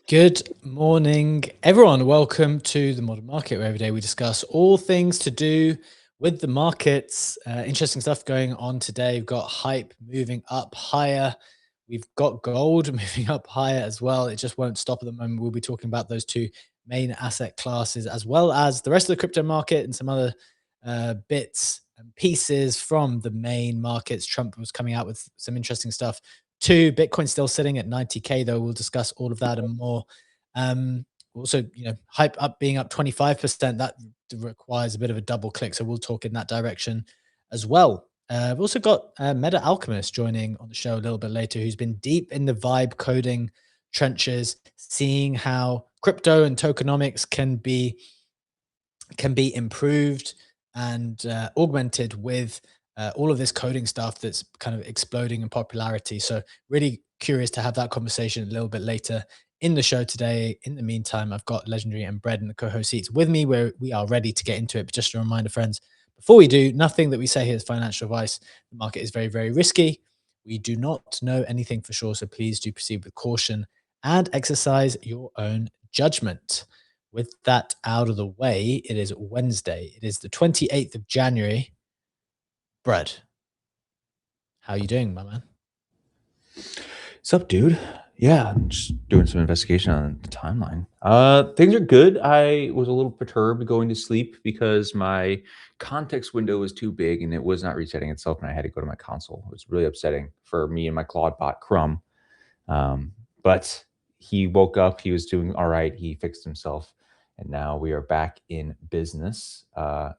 Good morning, everyone. Welcome to the Modern Market, where every day we discuss all things to do with the markets. Interesting stuff going on today. We've got hype moving up higher. We've got gold moving up higher as well. It just won't stop at the moment. We'll be talking about those two main asset classes, as well as the rest of the crypto market and some other bits and pieces from the main markets. Trump was coming out with some interesting stuff too. Bitcoin still sitting at 90K though. We'll discuss all of that and more. Also, hype up being up 25%, that requires a bit of a double click. So we'll talk in that direction as well. We've also got Meta Alchemist joining on the show a little bit later, who's been deep in the vibe coding trenches, seeing how crypto and tokenomics can be improved and augmented with all of this coding stuff that's kind of exploding in popularity. So really curious to have that conversation a little bit later in the show today. In the meantime, I've got Legendary and Bread in the co-host seats with me, where we are ready to get into it. But just a reminder, friends, before we do, nothing that we say here is financial advice. The market is very, very risky. We do not know anything for sure, so please do proceed with caution and exercise your own judgment. With that out of the way, it is Wednesday. It is the 28th of January. Bread, how you doing, my man? What's up, dude? Yeah, I'm just doing some investigation on the timeline. Things are good. I was a little perturbed going to sleep because my context window was too big and it was not resetting itself, and I had to go to my console. It was really upsetting for me and my Claude bot, Crumb. But he woke up. He was doing all right. He fixed himself, and now we are back in business.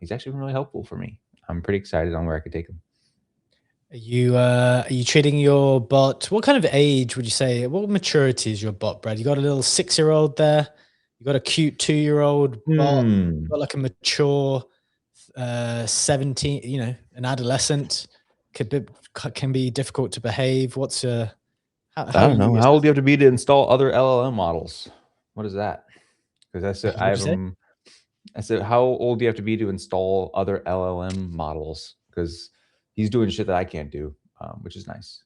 He's actually been really helpful for me. I'm pretty excited on where I could take him. Are you treating your bot? What kind of age would you say? What maturity is your bot, Brad? You got a little 6-year-old there. You got a cute 2-year-old bot. You got like a mature 17. An adolescent can be difficult to behave. What's I don't know. How old do you have to be to install other LLM models? What is that? Because I said I have them. I said, how old do you have to be to install other LLM models? Because he's doing shit that I can't do, which is nice.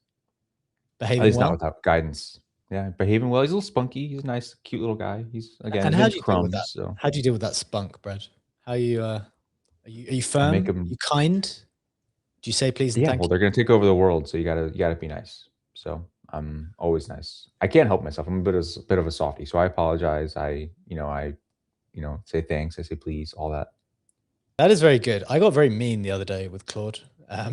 Behaving At least well? not without guidance. Yeah, behaving well. He's a little spunky. He's a nice, cute little guy. He's again. And His how name's do you deal with Crumb. that? So How do you deal with that spunk, Brad? How you are you I firm? make Are him. you kind? Do you say please and Yeah. thank Well, you? they're gonna take over the world, so you gotta be nice. So I'm always nice. I can't help myself. I'm a bit of a softie, so I apologize. I say thanks. I say please. All that. That is very good. I got very mean the other day with Claude. I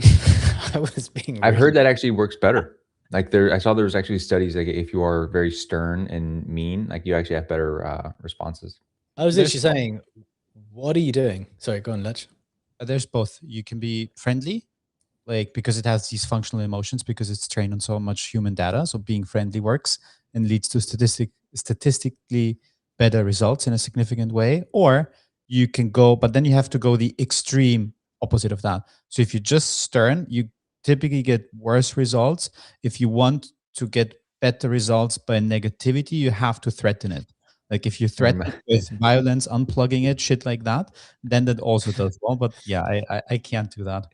was being I've heard really that actually works better. Like I saw there's actually studies like if you are very stern and mean, like you actually have better responses. I was There's literally saying, what are you doing? Sorry, go on, Ledge. there's both. You can be friendly, like because it has these functional emotions because it's trained on so much human data. So being friendly works and leads to statistically better results in a significant way. Or you can go, but then you have to go the extreme opposite of that. So if you're just stern, you typically get worse results. If you want to get better results by negativity, you have to threaten it. Like if you threaten it with violence, unplugging it, shit like that, then that also does well. But yeah, I can't do that.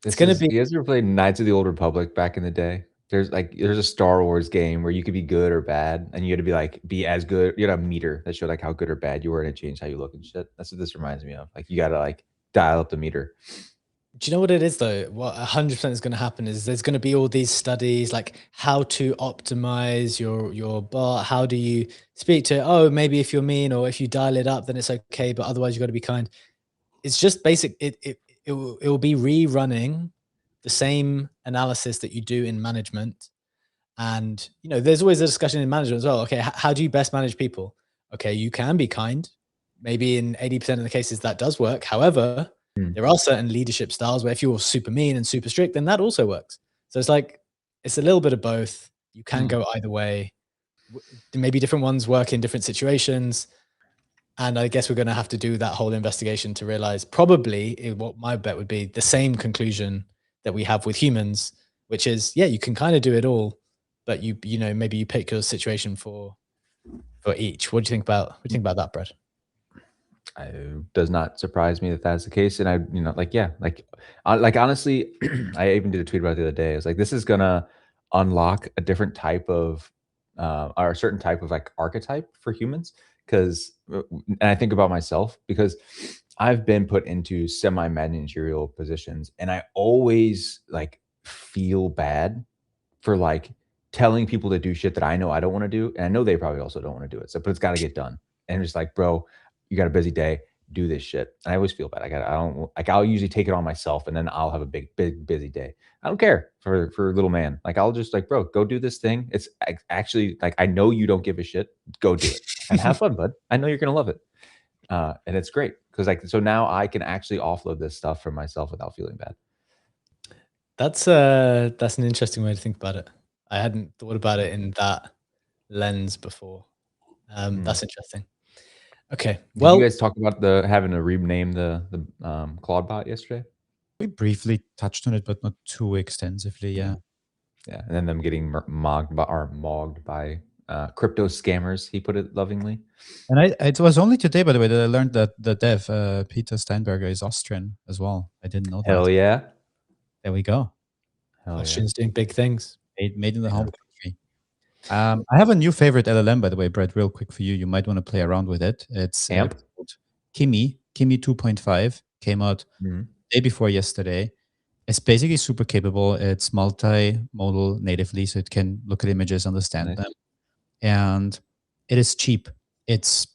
It's going to be, You guys ever played Knights of the Old Republic back in the day? There's a Star Wars game where you could be good or bad, and you had to be as good. You had a meter that showed like how good or bad you were, and it changed how you look and shit. That's what this reminds me of. Like you gotta like dial up the meter. do you know what it is though? What 100% is going to happen is there's going to be all these studies like how to optimize your bot. How do you speak to, oh, maybe if you're mean or if you dial it up, then it's okay. But otherwise you got to be kind. It's just basic. It will be rerunning the same analysis that you do in management. And, there's always a discussion in management as well. Okay, how do you best manage people? Okay, you can be kind. Maybe in 80% of the cases that does work. However, there are certain leadership styles where if you're super mean and super strict, then that also works. So it's like, it's a little bit of both. You can go either way. Maybe different ones work in different situations. And I guess we're going to have to do that whole investigation to realize probably what my bet would be the same conclusion that we have with humans, which is, yeah, you can kind of do it all, but maybe you pick your situation for each. What do you think about that, Brett? It does not surprise me that that's the case. And honestly, I even did a tweet about it the other day. It's like, this is gonna unlock a different type of or a certain type of like archetype for humans. Because, and I think about myself because I've been put into semi-managerial positions, and I always like feel bad for like telling people to do shit that I know I don't want to do, and I know they probably also don't want to do it. So, but it's got to get done. And it's like, bro, you got a busy day, do this shit. And I always feel bad. I don't like. I'll usually take it on myself, and then I'll have a big busy day. I don't care for little man. Like I'll just like, bro, go do this thing. It's actually like I know you don't give a shit. Go do it and have fun, bud. I know you're gonna love it, and it's great because like so now I can actually offload this stuff from myself without feeling bad. That's an interesting way to think about it. I hadn't thought about it in that lens before. That's interesting. Okay. Well, did you guys talk about having to rename the Claude bot yesterday? We briefly touched on it, but not too extensively. Yeah. Yeah, and then them getting mogged by crypto scammers. He put it lovingly. And it was only today, by the way, that I learned that the dev Peter Steinberger is Austrian as well. I didn't know that. Hell yeah! There we go. Austrians doing big things. Made in the home country. I have a new favorite LLM, by the way, Brett, real quick for you. You might want to play around with it. It's called Kimi 2.5, came out day before yesterday. It's basically super capable. It's multimodal natively, so it can look at images, understand them. And it is cheap. It's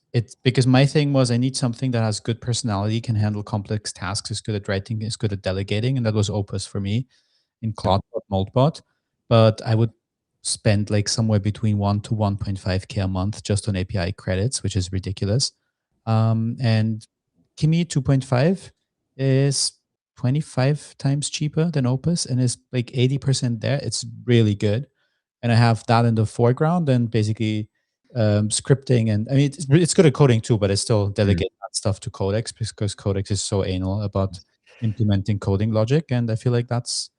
because my thing was I need something that has good personality, can handle complex tasks, is good at writing, is good at delegating, and that was Opus for me in Claude Moldbot. But I would spend like somewhere between 1 to 1.5K a month just on API credits, which is ridiculous. And Kimi 2.5 is 25 times cheaper than Opus and is like 80% there. It's really good. And I have that in the foreground and basically scripting. And I mean, it's good at coding too, but I still delegate that stuff to Codex because Codex is so anal about implementing coding logic. And I feel like that's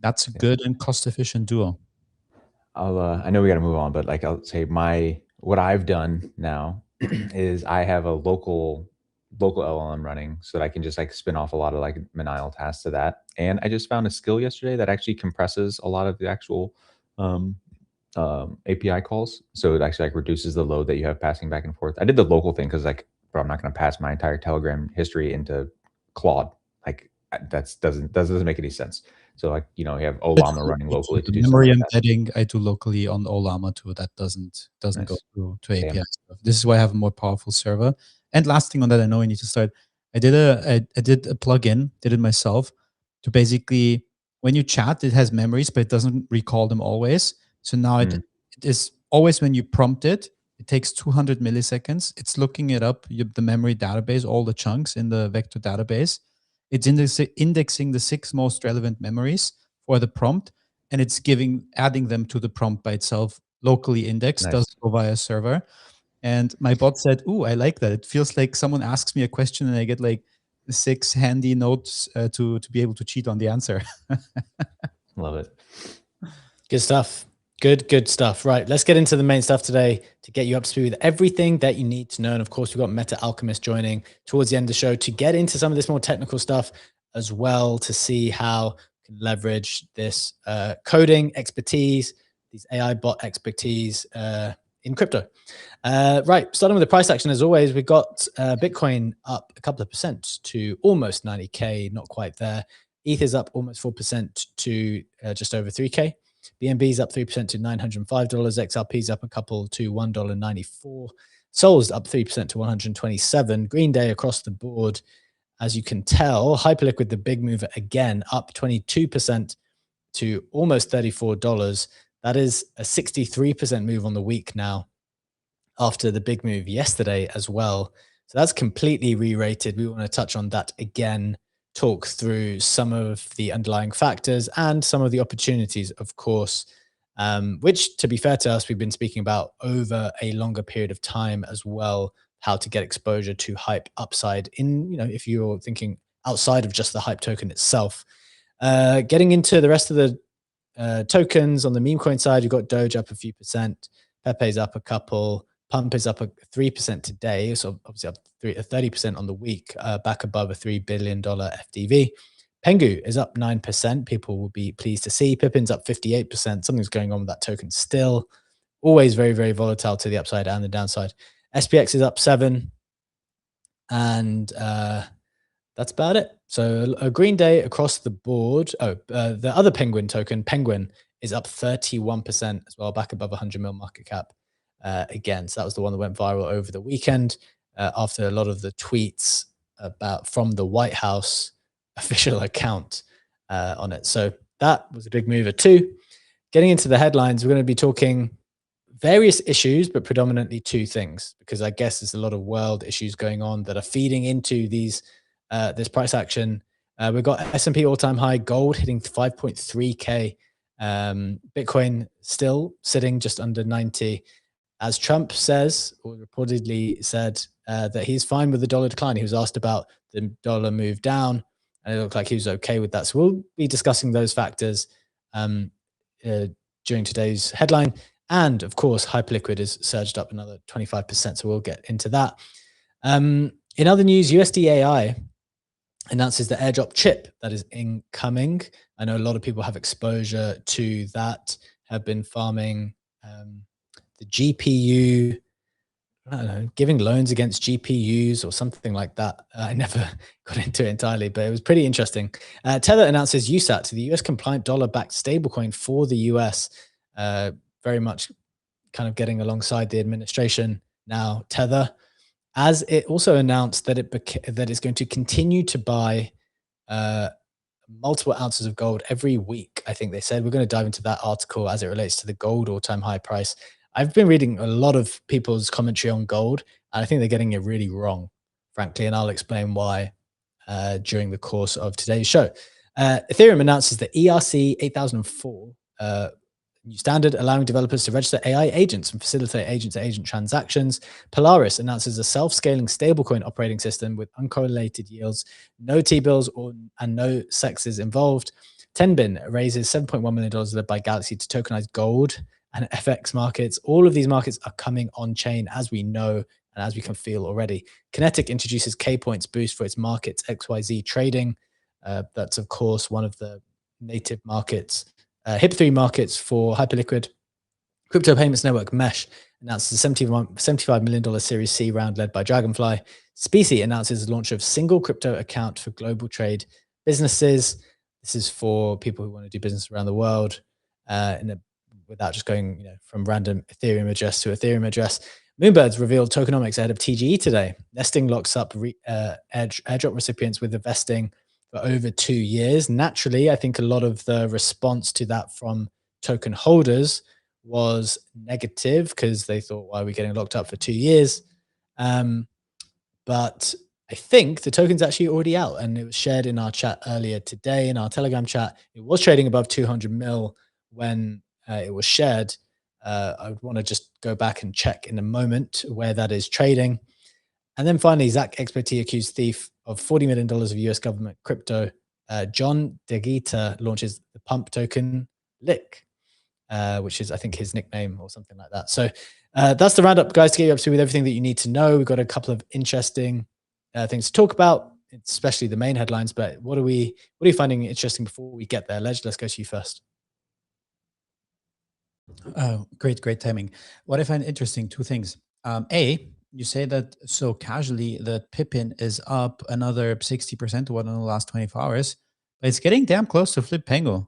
a good and cost-efficient duo. I know we got to move on, but like I'll say what I've done now is I have a local LLM running so that I can just like spin off a lot of like manial tasks to that. And I just found a skill yesterday that actually compresses a lot of the actual API calls. So it actually like reduces the load that you have passing back and forth. I did the local thing because like, bro, I'm not going to pass my entire Telegram history into Claude. Like that doesn't make any sense. So like, you know, you have Llama running locally to do memory embedding. I do locally on Llama too. That doesn't go through to API stuff. This is why I have a more powerful server. And last thing on that, I know I need to start. I did a plugin, did it myself, to basically when you chat, it has memories, but it doesn't recall them always. So now it is always when you prompt it, it takes 200 milliseconds. It's looking it up, the memory database, all the chunks in the vector database. It's indexing the 6 most relevant memories for the prompt, and it's adding them to the prompt by itself, locally indexed, doesn't go via server. And my bot said, "Ooh, I like that. It feels like someone asks me a question and I get like 6 handy notes to be able to cheat on the answer." Love it. Good stuff. Good stuff. Right, let's get into the main stuff today to get you up to speed with everything that you need to know. And of course, we've got Meta Alchemist joining towards the end of the show to get into some of this more technical stuff as well, to see how we can leverage this coding expertise, these AI bot expertise in crypto. Right, starting with the price action, as always, we've got Bitcoin up a couple of percent to almost 90K, not quite there. ETH is up almost 4% to just over 3K. BNB's up 3% to $905. XRP's up a couple to $1.94. Sol's up 3% to 127. Green Day across the board, as you can tell. Hyperliquid, the big mover again, up 22% to almost $34. That is a 63% move on the week now, after the big move yesterday as well. So that's completely re-rated. We want to touch on that again, talk through some of the underlying factors and some of the opportunities, of course, which, to be fair to us, we've been speaking about over a longer period of time as well, how to get exposure to hype upside in, if you're thinking outside of just the hype token itself. Getting into the rest of the tokens on the meme coin side, you've got Doge up a few percent, Pepe's up a couple, Pump is up 3% today, so obviously up 30% on the week, back above a $3 billion FDV. Pengu is up 9%. People will be pleased to see. Pippin's up 58%. Something's going on with that token still. always very, very volatile to the upside and the downside. SPX is up 7, and that's about it. So a green day across the board. The other Penguin token, Penguin, is up 31% as well, back above 100 mil market cap again. So that was the one that went viral over the weekend after a lot of the tweets from the White House official account on it. So that was a big mover too. Getting into the headlines, we're going to be talking various issues, but predominantly two things, because I guess there's a lot of world issues going on that are feeding into these this price action. We've got S&P all-time high, gold hitting 5.3K, Bitcoin still sitting just under 90. As Trump says, or reportedly said, that he's fine with the dollar decline. He was asked about the dollar move down, and it looked like he was okay with that. So we'll be discussing those factors during today's headline. And of course, Hyperliquid has surged up another 25%. So we'll get into that. In other news, USDAI announces the Airdrop chip that is incoming. I know a lot of people have exposure to that, have been farming the GPU, I don't know, giving loans against GPUs or something like that. I never got into it entirely, but it was pretty interesting. Tether announces USAT, the US compliant dollar-backed stablecoin for the US, very much kind of getting alongside the administration now. Tether, as it also announced that it's going to continue to buy multiple ounces of gold every week. I think they said. We're going to dive into that article as it relates to the gold all-time high price. I've been reading a lot of people's commentary on gold, and I think they're getting it really wrong, frankly, and I'll explain why during the course of today's show. Ethereum announces the ERC 8004 new standard, allowing developers to register AI agents and facilitate agent-to-agent transactions. Polaris announces a self-scaling stablecoin operating system with uncorrelated yields, no T-bills and no sexes involved. Tenbin raises $7.1 million led by Galaxy to tokenize gold and FX markets. All of these markets are coming on-chain, as we know and as we can feel already. Kinetic introduces K-Points boost for its markets XYZ trading. That's, of course, one of the native markets. HIP3 markets for Hyperliquid. Crypto payments network Mesh announces a $75 million Series C round led by Dragonfly. Specie announces the launch of single crypto account for global trade businesses. This is for people who want to do business around the world without just going from random Ethereum address to Ethereum address. Moonbirds revealed tokenomics ahead of TGE today. Nesting locks up airdrop recipients with the vesting for over 2 years. Naturally, I think a lot of the response to that from token holders was negative because they thought, why are we getting locked up for 2 years? But I think the token's actually already out, and it was shared in our chat earlier today, in our Telegram chat. It was trading above 200 mil when it was shared. I would want to just go back and check in a moment where that is trading. And then finally, Zach Expertise accused thief of $40 million of US government crypto. John DeGita launches the pump token Lick, which is, I think, his nickname or something like that. So that's the roundup, guys, to get you up to with everything that you need to know. We've got a couple of interesting things to talk about, especially the main headlines. But what are you finding interesting before we get there? Let's go to you first. Great timing. What I find interesting, two things. You say that so casually that Pippin is up another 60% to what in the last 24 hours, but it's getting damn close to Flip Pengu,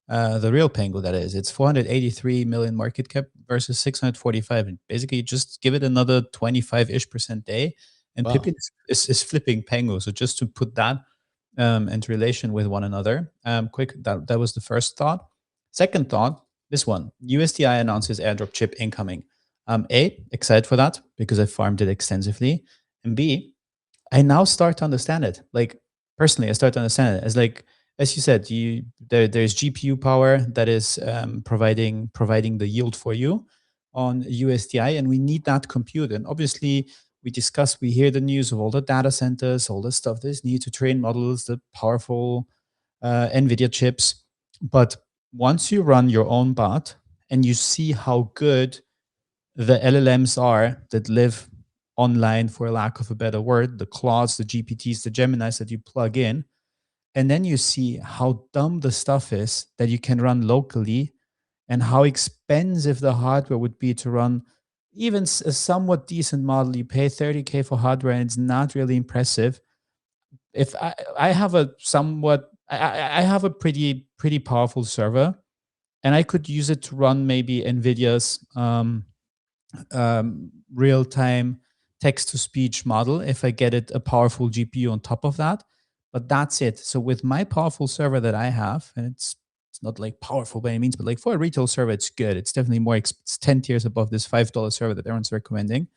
the real Pengu, that is. It's 483 million market cap versus 645. And basically, just give it another 25-ish% day, and wow. Pippin is flipping Pengu. So just to put that into relation with one another, quick, that was the first thought. Second thought, this one, USDAI announces airdrop chip incoming. A, excited for that because I farmed it extensively. And B, I now start to understand it. Like, personally, I start to understand it. As like, as you said, there's GPU power that is providing the yield for you on USDI, and we need that compute. And obviously, we hear the news of all the data centers, all the stuff that is needed to train models, the powerful NVIDIA chips. But once you run your own bot and you see how good the LLMs are that live online, for lack of a better word, the Claudes, the GPTs, the Geminis that you plug in, and then you see how dumb the stuff is that you can run locally and how expensive the hardware would be to run even a somewhat decent model. You pay 30K for hardware and it's not really impressive. If I have a somewhat, I have a pretty powerful server, and I could use it to run maybe NVIDIA's real-time text-to-speech model if I get it a powerful GPU on top of that. But that's it. So with my powerful server that I have, and it's not like powerful by any means, but like for a retail server, it's good. It's definitely more, it's 10 tiers above this $5 server that everyone's recommending.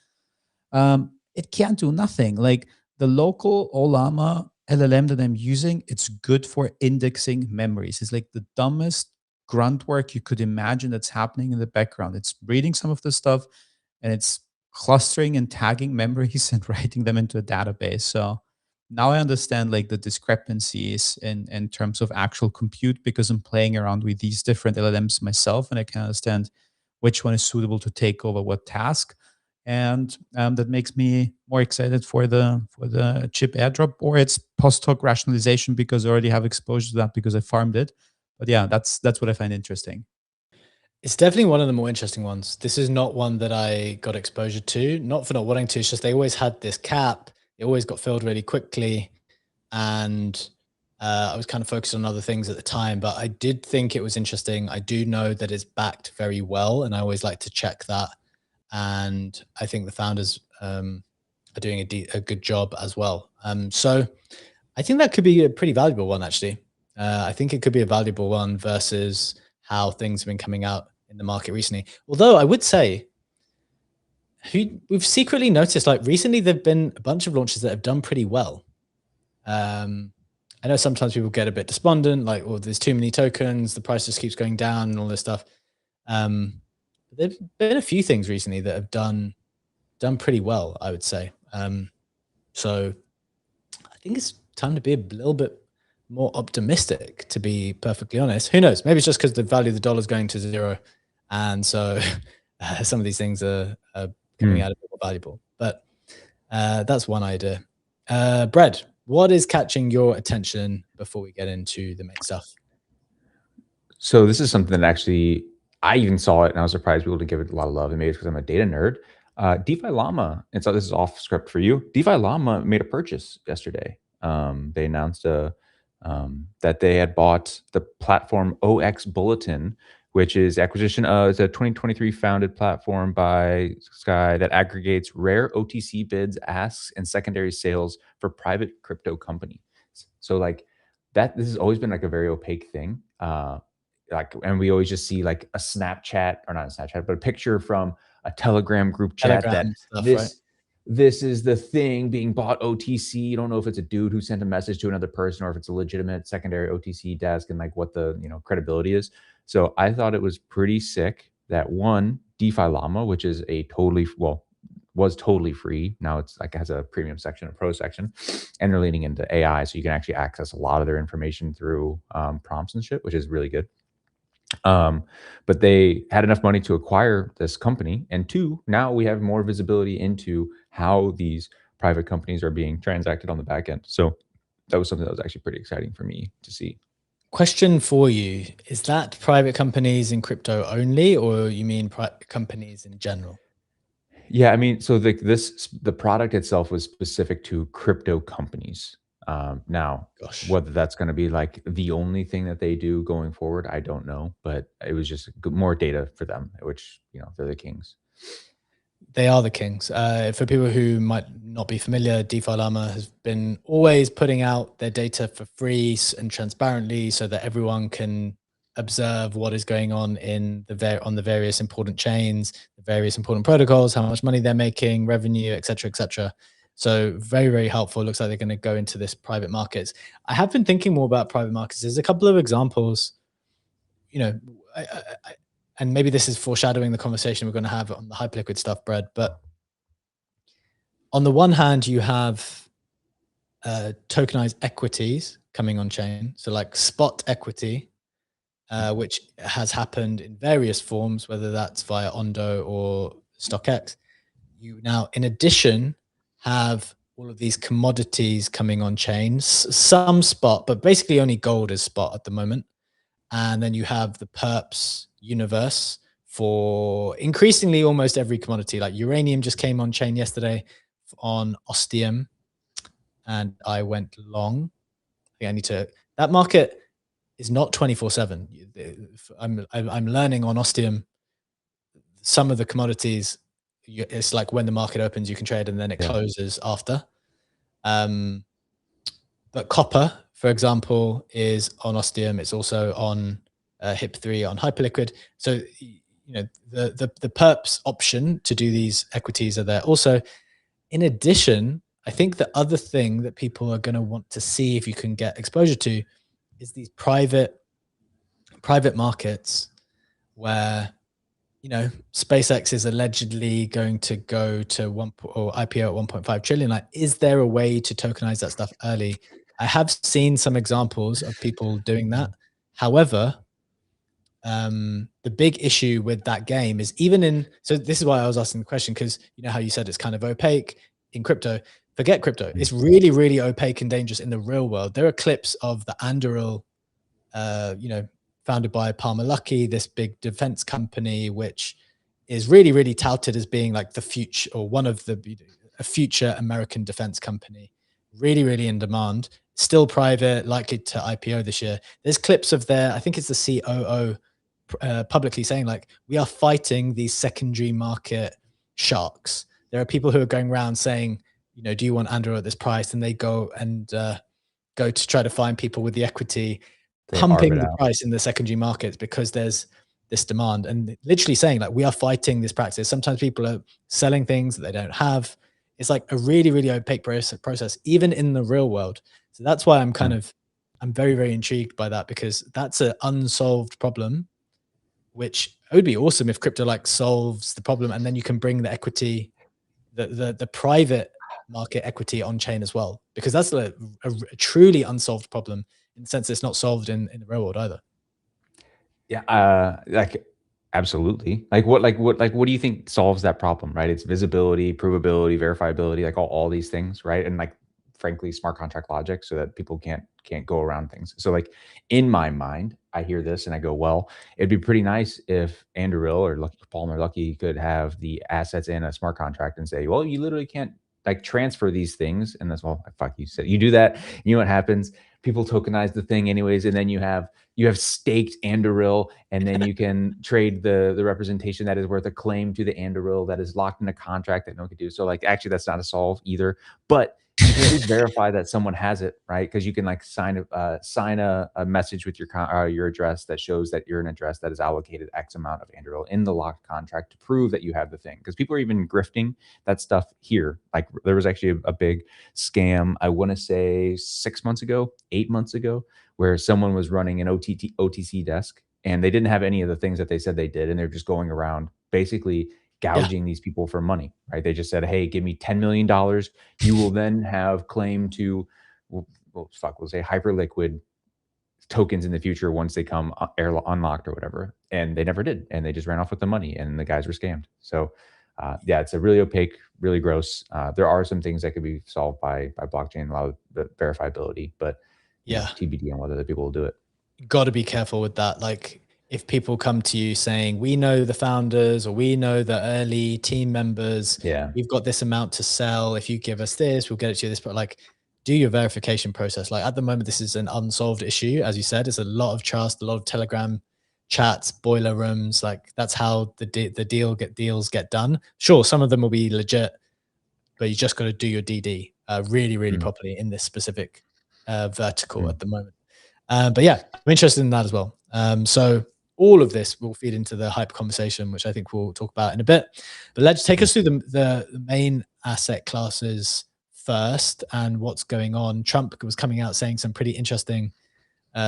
It can't do nothing. Like the local Llama LLM that I'm using, it's good for indexing memories. It's like the dumbest grunt work you could imagine that's happening in the background. It's reading some of the stuff and it's clustering and tagging memories and writing them into a database. So now I understand like the discrepancies in terms of actual compute, because I'm playing around with these different LLMs myself, and I can understand which one is suitable to take over what task. And that makes me more excited for the chip airdrop or its post hoc rationalization, because I already have exposure to that because I farmed it. But yeah, that's what I find interesting. It's definitely one of the more interesting ones. This is not one that I got exposure to, not for not wanting to. It's just they always had this cap. It always got filled really quickly. And I was kind of focused on other things at the time, but I did think it was interesting. I do know that it's backed very well, and I always like to check that. And I think the founders are doing a good job as well. So I think that could be a pretty valuable one, actually. I think it could be a valuable one versus how things have been coming out in the market recently. Although I would say we've secretly noticed, like recently, there've been a bunch of launches that have done pretty well. I know sometimes people get a bit despondent, like, oh, there's too many tokens, the price just keeps going down and all this stuff. There've been a few things recently that have done pretty well, I would say. So I think it's time to be a little bit more optimistic, to be perfectly honest. Who knows? Maybe it's just because the value of the dollar is going to zero, and so some of these things are coming out a bit more valuable. But that's one idea. Brad, what is catching your attention before we get into the main stuff? So this is something that actually I even saw it and I was surprised people to give it a lot of love. And maybe it's because I'm a data nerd. DeFi Llama, and so this is off script for you. DeFi Llama made a purchase yesterday. They announced that they had bought the platform OX Bulletin, which is acquisition of it's a 2023 founded platform by Sky that aggregates rare OTC bids, asks, and secondary sales for private crypto companies. So like that, this has always been like a very opaque thing. And we always just see like a Snapchat, or not a Snapchat, but a picture from a Telegram group chat Telegram that stuff, this is the thing being bought OTC. You don't know if it's a dude who sent a message to another person or if it's a legitimate secondary OTC desk and like what the credibility is. So I thought it was pretty sick that one, DeFi Llama, which is was totally free. Now it's like has a premium section, a pro section, and they're leaning into AI. So you can actually access a lot of their information through prompts and shit, which is really good. But they had enough money to acquire this company. And two, now we have more visibility into how these private companies are being transacted on the back end. So that was something that was actually pretty exciting for me to see. Question for you. Is that private companies in crypto only, or you mean private companies in general? Yeah, I mean, so the product itself was specific to crypto companies. Now, whether that's going to be like the only thing that they do going forward, I don't know. But it was just more data for them, which they're the kings. They are the kings. For people who might not be familiar, DeFi Llama has been always putting out their data for free and transparently, so that everyone can observe what is going on on the various important chains, the various important protocols, how much money they're making, revenue, et cetera, et cetera. So very, very helpful. It looks like they're going to go into this private markets. I have been thinking more about private markets. There's a couple of examples, and maybe this is foreshadowing the conversation we're going to have on the Hyperliquid stuff, Brad. But on the one hand, you have tokenized equities coming on chain. So like spot equity, which has happened in various forms, whether that's via Ondo or StockX. You now, in addition, have all of these commodities coming on chain, some spot, but basically only gold is spot at the moment. And then you have the perps universe for increasingly almost every commodity. Like uranium just came on chain yesterday on Ostium, and I went long. I think I need to. That market is not 24/7. I'm learning on Ostium. Some of the commodities, it's like when the market opens, you can trade, and then it closes after. But copper, for example, is on Ostium. It's also on HIP3 on Hyperliquid. So the perps option to do these equities are there. Also, in addition, I think the other thing that people are going to want to see if you can get exposure to is these private markets where SpaceX is allegedly going to go to or IPO at 1.5 trillion. Like, is there a way to tokenize that stuff early? I have seen some examples of people doing that. However, the big issue with that game is so this is why I was asking the question, because you know how you said it's kind of opaque in crypto. Forget crypto. It's really, really opaque and dangerous in the real world. There are clips of the Anduril, founded by Palmer Luckey, this big defense company, which is really, really touted as being like the future, or one of a future American defense company, really, really in demand, still private, likely to IPO this year. There's clips of I think it's the COO publicly saying, like, we are fighting these secondary market sharks. There are people who are going around saying, do you want Anduril at this price? And they go to try to find people with the equity, pumping the price in the secondary markets because there's this demand, and literally saying, like, we are fighting this practice. Sometimes people are selling things that they don't have. It's like a really, really opaque process, even in the real world. So that's why I'm very, very intrigued by that, because that's an unsolved problem, which it would be awesome if crypto solves the problem, and then you can bring the equity, the private market equity on chain as well, because that's a truly unsolved problem, in the sense it's not solved in the real world either. Yeah, absolutely. What do you think solves that problem, right? It's visibility, provability, verifiability, like all these things, right? And frankly, smart contract logic, so that people can't go around things. So in my mind, I hear this and I go, well, it'd be pretty nice if Anduril or Palmer Luckey could have the assets in a smart contract and say, well, you literally can't transfer these things. And that's, well, fuck, you said you do that. You know what happens? People tokenize the thing anyways, and then you have staked Anduril, and then you can trade the representation that is worth a claim to the Anduril that is locked in a contract that no one can do. So actually that's not a solve either, but you can at least verify that someone has it, right? Because you can sign a message with your address that shows that you're an address that is allocated X amount of Anduril in the locked contract to prove that you have the thing. Because people are even grifting that stuff here. There was actually a big scam, I want to say 6 months ago, 8 months ago, where someone was running an OTC desk, and they didn't have any of the things that they said they did, and they're just going around basically gouging these people for money, right? They just said, hey, give me $10 million. You will then have claim to, we'll say Hyperliquid tokens in the future once they come unlocked or whatever. And they never did. And they just ran off with the money, and the guys were scammed. So it's a really opaque, really gross. There are some things that could be solved by blockchain, a lot of the verifiability, but TBD on whether the people will do it. Got to be careful with that. If people come to you saying, we know the founders, or we know the early team members, we've got this amount to sell, if you give us this, we'll get it to you this, but do your verification process. At the moment, this is an unsolved issue. As you said, it's a lot of trust, a lot of Telegram chats, boiler rooms. That's how the deals get done. Sure, some of them will be legit, but you just got to do your DD really, really properly in this specific vertical at the moment. But yeah, I'm interested in that as well. So all of this will feed into the hype conversation, which I think we'll talk about in a bit. But let's take us through the main asset classes first and what's going on. Trump was coming out saying some pretty interesting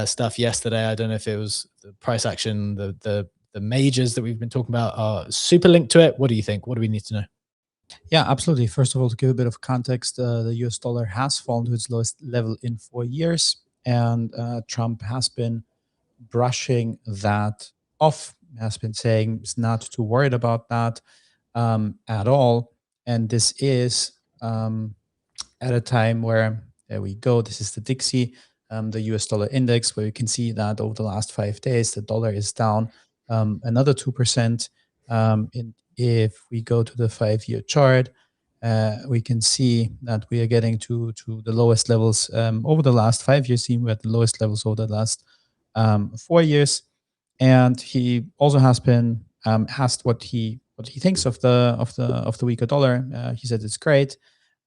stuff yesterday. I don't know if it was the price action, the majors that we've been talking about are super linked to it. What do you think? What do we need to know? Yeah, absolutely. First of all, to give a bit of context, the US dollar has fallen to its lowest level in 4 years, and Trump has been brushing that off, has been saying he's not too worried about that at all. And this is at a time where, there we go, this is the Dixie, the US dollar index, where you can see that over the last 5 days, the dollar is down another 2%. And if we go to the 5-year chart, we can see that we are getting to the lowest levels over the last 5 years. We're at the lowest levels over the last 4 years. And he also has been asked what he thinks of the weaker dollar. He said it's great.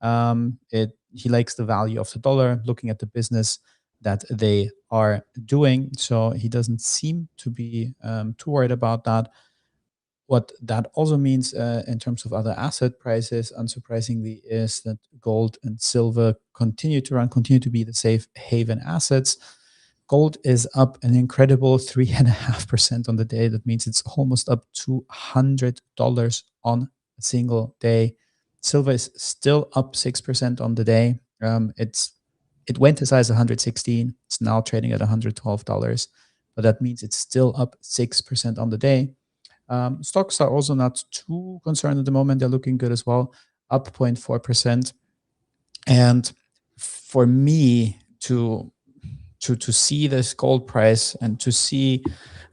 He likes the value of the dollar, looking at the business that they are doing. So he doesn't seem to be too worried about that. What that also means in terms of other asset prices, unsurprisingly, is that gold and silver continue to be the safe haven assets. Gold is up an incredible 3.5% on the day. That means it's almost up $200 on a single day. Silver is still up 6% on the day. It went as high as 116. It's now trading at $112, but that means it's still up 6% on the day. Stocks are also not too concerned at the moment. They're looking good as well, up 0.4%. And for me to see this gold price and to see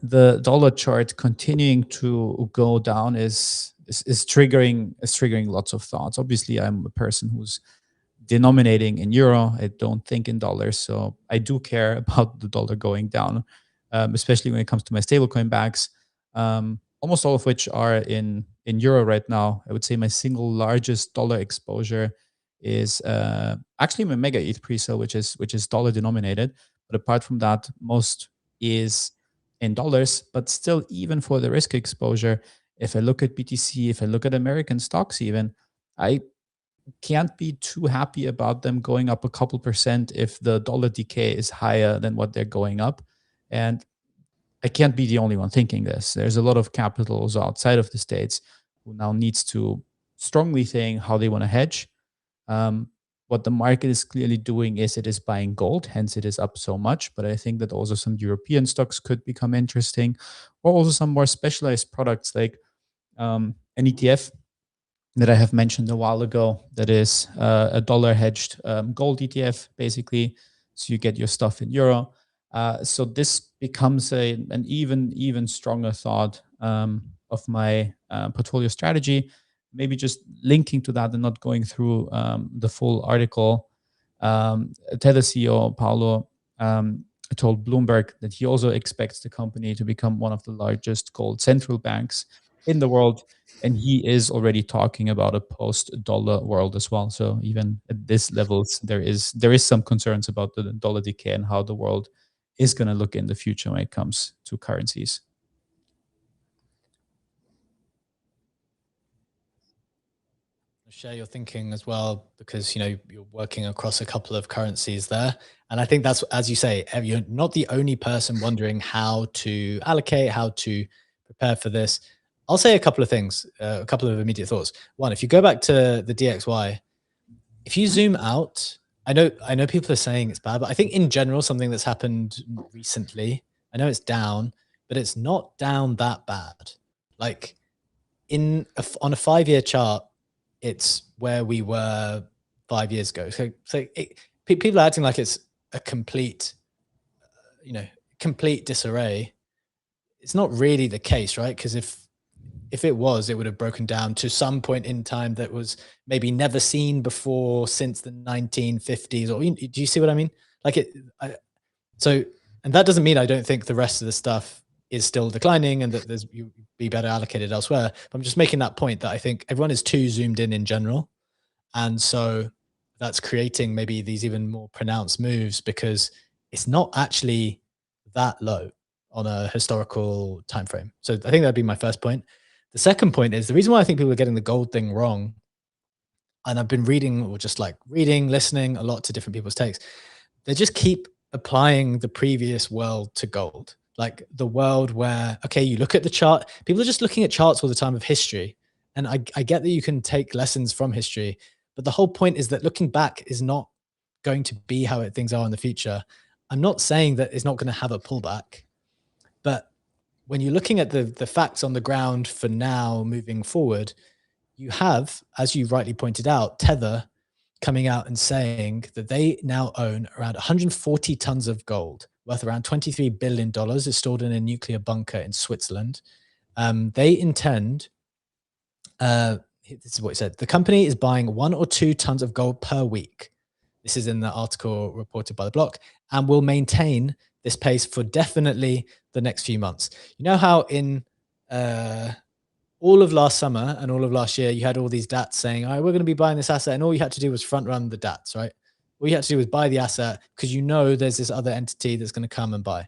the dollar chart continuing to go down is triggering lots of thoughts. Obviously, I'm a person who's denominating in euro. I don't think in dollars, so I do care about the dollar going down, especially when it comes to my stablecoin bags. Almost all of which are in euro right now. I would say my single largest dollar exposure is actually my Mega ETH pre-sale, which is dollar denominated. But apart from that, most is in dollars. But still, even for the risk exposure, if I look at BTC, if I look at American stocks even, I can't be too happy about them going up a couple percent if the dollar decay is higher than what they're going up. And I can't be the only one thinking this. There's a lot of capitals outside of the States who now needs to strongly think how they want to hedge. What the market is clearly doing is it is buying gold, hence it is up so much. But I think that also some European stocks could become interesting, or also some more specialized products like an ETF that I have mentioned a while ago, that is a dollar hedged gold ETF, basically. So you get your stuff in euro. So this becomes an even stronger thought of my portfolio strategy. Maybe just linking to that and not going through the full article. Tether CEO Paulo told Bloomberg that he also expects the company to become one of the largest gold central banks in the world. And he is already talking about a post-dollar world as well. So even at this levels, there is some concerns about the dollar decay and how the world is going to look in the future when it comes to currencies. Share your thinking as well, because you're working across a couple of currencies there, and I think that's, as you say, you're not the only person wondering how to allocate, how to prepare for this. I'll say a couple of things, a couple of immediate thoughts. One, if you go back to the DXY, if you zoom out, I know people are saying it's bad, but I think in general, something that's happened recently, I know it's down, but it's not down that bad. Like on a 5-year chart, it's where we were 5 years ago. So people are acting like it's a complete disarray. It's not really the case, right? Because if it was, it would have broken down to some point in time that was maybe never seen before since the 1950s. Or do you see what I mean? And that doesn't mean I don't think the rest of the stuff is still declining and that you be better allocated elsewhere. But I'm just making that point that I think everyone is too zoomed in general. And so that's creating maybe these even more pronounced moves because it's not actually that low on a historical time frame. So I think that'd be my first point. The second point is the reason why I think people are getting the gold thing wrong. And I've been reading, or just like listening a lot to different people's takes. They just keep applying the previous world to gold. Like the world where, okay, you look at the chart, people are just looking at charts all the time of history. And I get that you can take lessons from history, but the whole point is that looking back is not going to be how things are in the future. I'm not saying that it's not going to have a pullback, but when you're looking at the facts on the ground for now moving forward, you have, as you rightly pointed out, Tether coming out and saying that they now own around 140 tons of gold. worth around $23 billion. It's stored in a nuclear bunker in Switzerland. They intend, this is what it said, the company is buying 1 or 2 tons of gold per week. This is in the article reported by The Block, and will maintain this pace for definitely the next few months. You know how in all of last summer and all of last year, you had all these DATs saying, all right, we're going to be buying this asset. And all you had to do was front run the DATs, right? All you had to do was buy the asset because you know there's this other entity that's going to come and buy.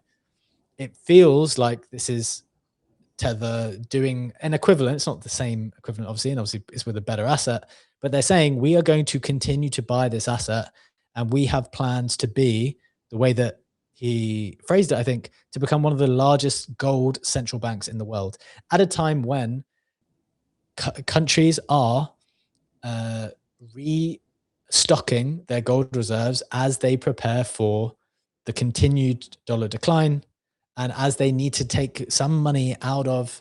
It feels like this is Tether doing an equivalent. It's not the same equivalent, obviously, and obviously it's with a better asset, but they're saying we are going to continue to buy this asset, and we have plans to be, the way that he phrased it, I think, to become one of the largest gold central banks in the world at a time when countries are restocking their gold reserves as they prepare for the continued dollar decline, and as they need to take some money out of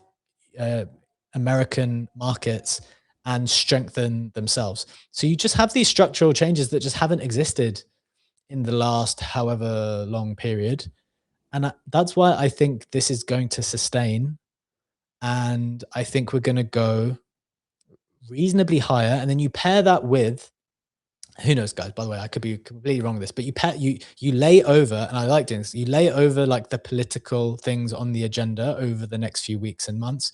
American markets and strengthen themselves. So you just have these structural changes that just haven't existed in the last however long period. And that's why I think this is going to sustain. And I think we're going to go reasonably higher. And then you pair that with, who knows, guys, by the way, I could be completely wrong with this, but you lay over, and I like doing this, you lay over like the political things on the agenda over the next few weeks and months.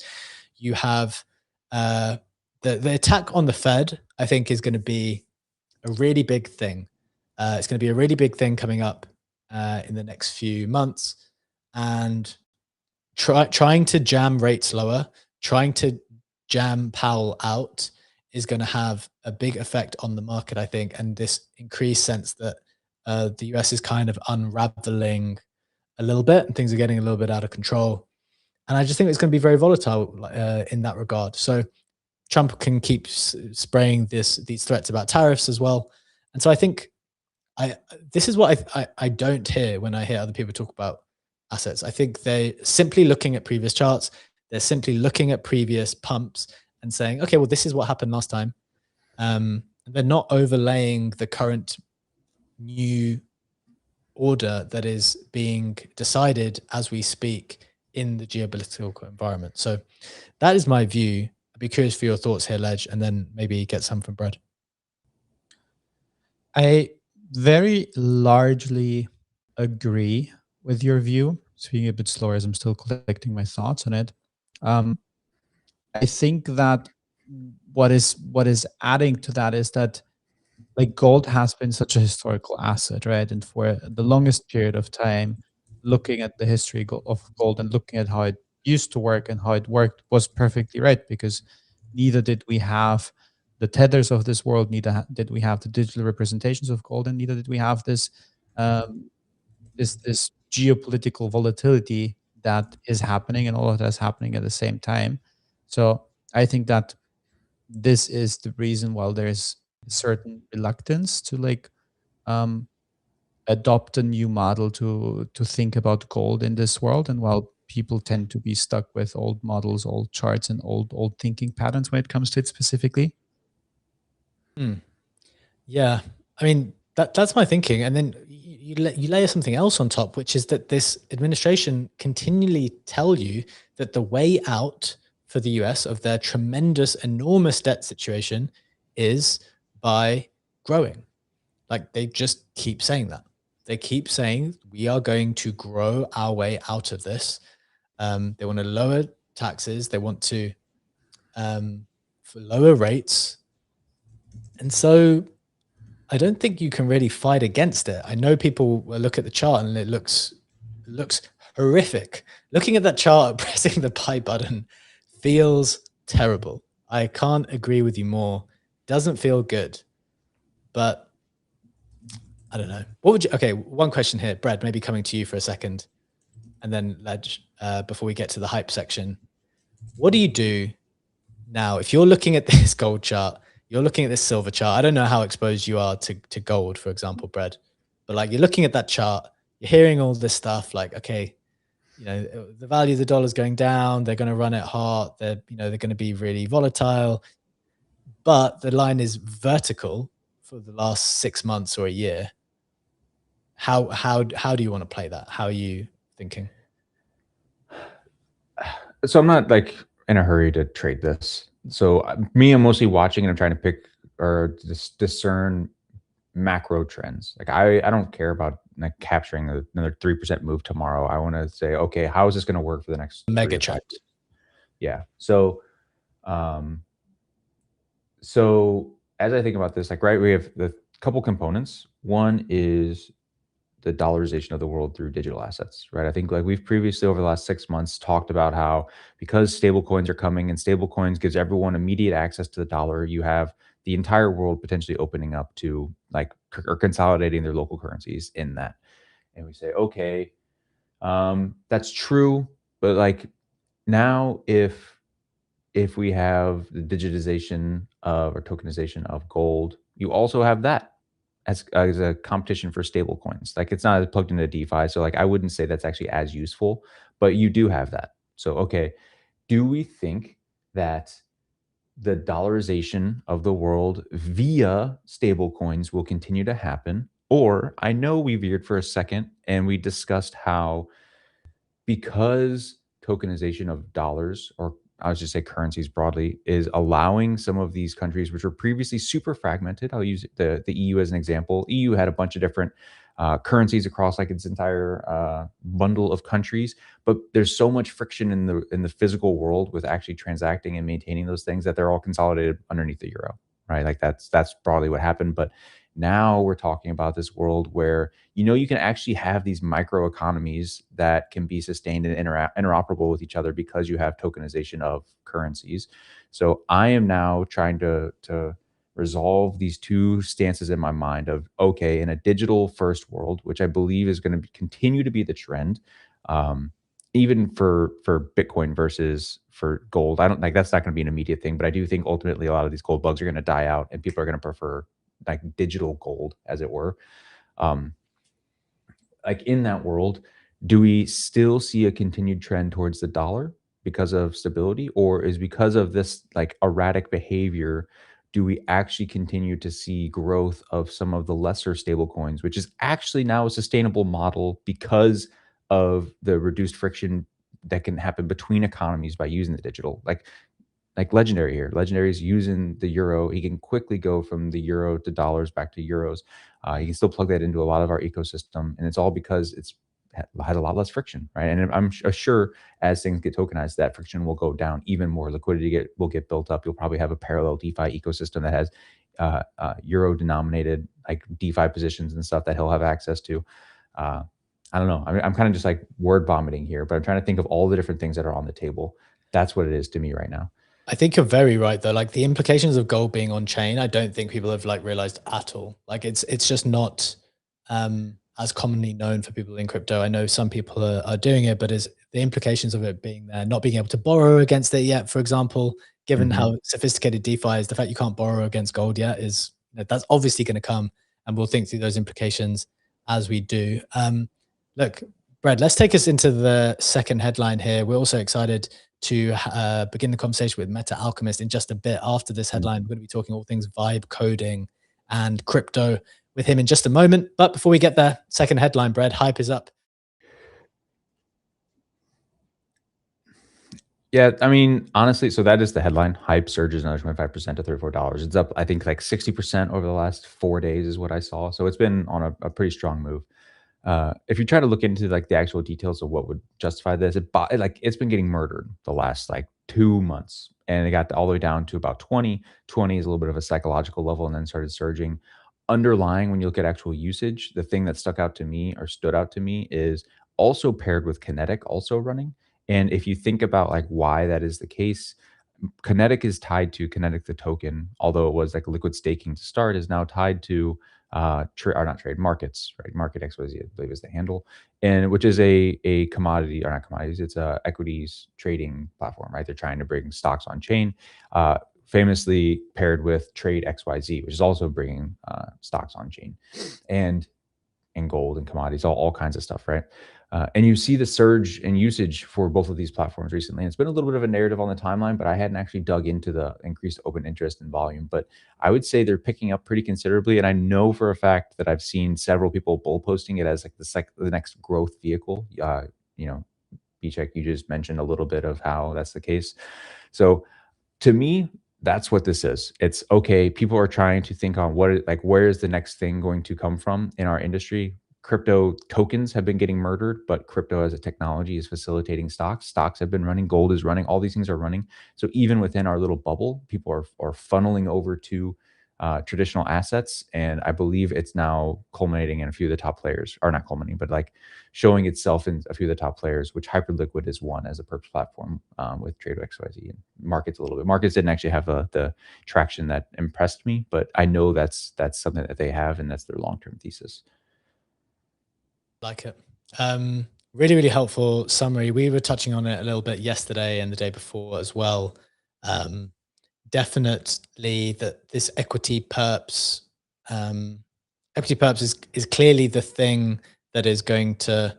You have the attack on the Fed, I think, is going to be a really big thing. It's going to be a really big thing coming up in the next few months, and trying to jam rates lower, trying to jam Powell out is going to have a big effect on the market, I think, and this increased sense that the US is kind of unraveling a little bit and things are getting a little bit out of control. And I just think it's going to be very volatile in that regard. So Trump can keep spraying these threats about tariffs as well. And so I think this is what I don't hear when I hear other people talk about assets. I think they're simply looking at previous charts. They're simply looking at previous pumps and saying, okay, well, this is what happened last time. They're not overlaying the current new order that is being decided as we speak in the geopolitical environment. So that is my view. I'd be curious for your thoughts here, Ledge, and then maybe get some from Brad. I very largely agree with your view. Speaking a bit slower as I'm still collecting my thoughts on it. I think that what is adding to that is that like gold has been such a historical asset, right? And for the longest period of time, looking at the history of gold and looking at how it used to work and how it worked was perfectly right, because neither did we have the tethers of this world, neither did we have the digital representations of gold, and neither did we have this this geopolitical volatility that is happening, and all of that is happening at the same time. So I think that this is the reason why there's a certain reluctance to like adopt a new model to think about gold in this world, and while people tend to be stuck with old models, old charts, and old thinking patterns when it comes to it specifically. Yeah, I mean that's my thinking, and then you layer something else on top, which is that this administration continually tell you that the way out for the US of their tremendous, enormous debt situation is by growing. Like they just keep saying that. They keep saying we are going to grow our way out of this. They want to lower taxes. They want to for lower rates. And so I don't think you can really fight against it. I know people will look at the chart and it looks horrific. Looking at that chart, pressing the buy button feels terrible. I can't agree with you more. Doesn't feel good. But I don't know. What would you, okay, one question here, Brad, maybe coming to you for a second, and then Ledge, before we get to the hype section. What do you do now if you're looking at this gold chart, you're looking at this silver chart? I don't know how exposed you are to gold, for example, Brad, but like you're looking at that chart, you're hearing all this stuff like, okay, you know, the value of the dollar is going down. They're going to run it hard. They're going to be really volatile, but the line is vertical for the last 6 months or a year. How do you want to play that? How are you thinking? So I'm not like in a hurry to trade this. So I'm mostly watching and I'm trying to pick or discern macro trends. Like I don't care about like capturing another 3% move tomorrow. I want to say, okay, how is this going to work for the next Mega 3 to 5 trend. years? Yeah. Um, so as I think about this, like, right, we have the couple components. One is the dollarization of the world through digital assets, right? I think like we've previously over the last 6 months talked about how because stable coins are coming and stable coins gives everyone immediate access to the dollar, you have the entire world potentially opening up to like or consolidating their local currencies in that. And we say, okay, that's true, but like now if we have the digitization of or tokenization of gold, you also have that as a competition for stable coins. Like it's not plugged into DeFi. So like I wouldn't say that's actually as useful, but you do have that. So okay, do we think that the dollarization of the world via stable coins will continue to happen? Or I know we veered for a second and we discussed how because tokenization of dollars, or I would just say currencies broadly, is allowing some of these countries which were previously super fragmented. I'll use the EU as an example. EU had a bunch of different currencies across like its entire bundle of countries, but there's so much friction in the physical world with actually transacting and maintaining those things that they're all consolidated underneath the euro, right? Like that's broadly what happened. But now we're talking about this world where you can actually have these micro economies that can be sustained and interoperable with each other because you have tokenization of currencies. So I am now trying to resolve these two stances in my mind of, okay, in a digital first world, which I believe is going to continue to be the trend, even for Bitcoin versus for gold. I don't like that's not going to be an immediate thing, but I do think ultimately a lot of these gold bugs are going to die out and people are going to prefer like digital gold, as it were. Like in that world, do we still see a continued trend towards the dollar because of stability, or is because of this like erratic behavior, do we actually continue to see growth of some of the lesser stable coins, which is actually now a sustainable model because of the reduced friction that can happen between economies by using the digital? Like Legendary here. Legendary is using the euro. He can quickly go from the euro to dollars back to euros. You can still plug that into a lot of our ecosystem, and it's all because it's had a lot less friction, right? And I'm sure as things get tokenized, that friction will go down even more. Liquidity will get built up. You'll probably have a parallel DeFi ecosystem that has euro denominated like DeFi positions and stuff that he'll have access to. I don't know. I'm kind of just like word vomiting here, but I'm trying to think of all the different things that are on the table. That's what it is to me right now. I think you're very right though. Like the implications of gold being on chain, I don't think people have like realized at all. Like it's just not as commonly known for people in crypto. I know some people are doing it, but is the implications of it being there, not being able to borrow against it yet, for example, given how sophisticated DeFi is, the fact you can't borrow against gold yet is that's obviously going to come, and we'll think through those implications as we do. Look, Brad, let's take us into the second headline here. We're also excited to begin the conversation with Meta Alchemist in just a bit. After this headline, we're going to be talking all things vibe coding and crypto with him in just a moment. But before we get there, second headline, Brad, hype is up. Yeah, I mean, honestly, so that is the headline. Hype surges another 25% to $34. It's up, I think, like 60% over the last 4 days is what I saw. So it's been on a pretty strong move. If you try to look into like the actual details of what would justify this, it's been getting murdered the last like 2 months, and it got all the way down to about 20. 20 is a little bit of a psychological level, and then started surging. Underlying, when you look at actual usage, the thing that stuck out to me or stood out to me is also paired with Kinetic also running. And if you think about like why that is the case, Kinetic is tied to Kinetic the token, although it was like liquid staking to start, is now tied to or not trade markets, right? Market XYZ, I believe is the handle, and which is a commodity or not commodities, it's a equities trading platform, right? They're trying to bring stocks on chain, famously paired with Trade XYZ, which is also bringing stocks on chain, and gold and commodities, all kinds of stuff, right? And you see the surge in usage for both of these platforms recently. And it's been a little bit of a narrative on the timeline, but I hadn't actually dug into the increased open interest and volume. But I would say they're picking up pretty considerably. And I know for a fact that I've seen several people bull posting it as like the next growth vehicle. You know, B-Check, you just mentioned a little bit of how that's the case. So to me, that's what this is. It's okay. People are trying to think on where is the next thing going to come from in our industry. Crypto tokens have been getting murdered, but crypto as a technology is facilitating stocks. Stocks have been running, gold is running, all these things are running. So even within our little bubble, people are funneling over to traditional assets. And I believe it's now culminating in a few of the top players, or not culminating, but like showing itself in a few of the top players, which Hyperliquid is one as a perps platform with Trade XYZ and Markets a little bit. Markets didn't actually have the traction that impressed me, but I know that's something that they have, and that's their long-term thesis. Like it. Really, really helpful summary. We were touching on it a little bit yesterday and the day before as well. Definitely that this equity perps is clearly the thing that is going to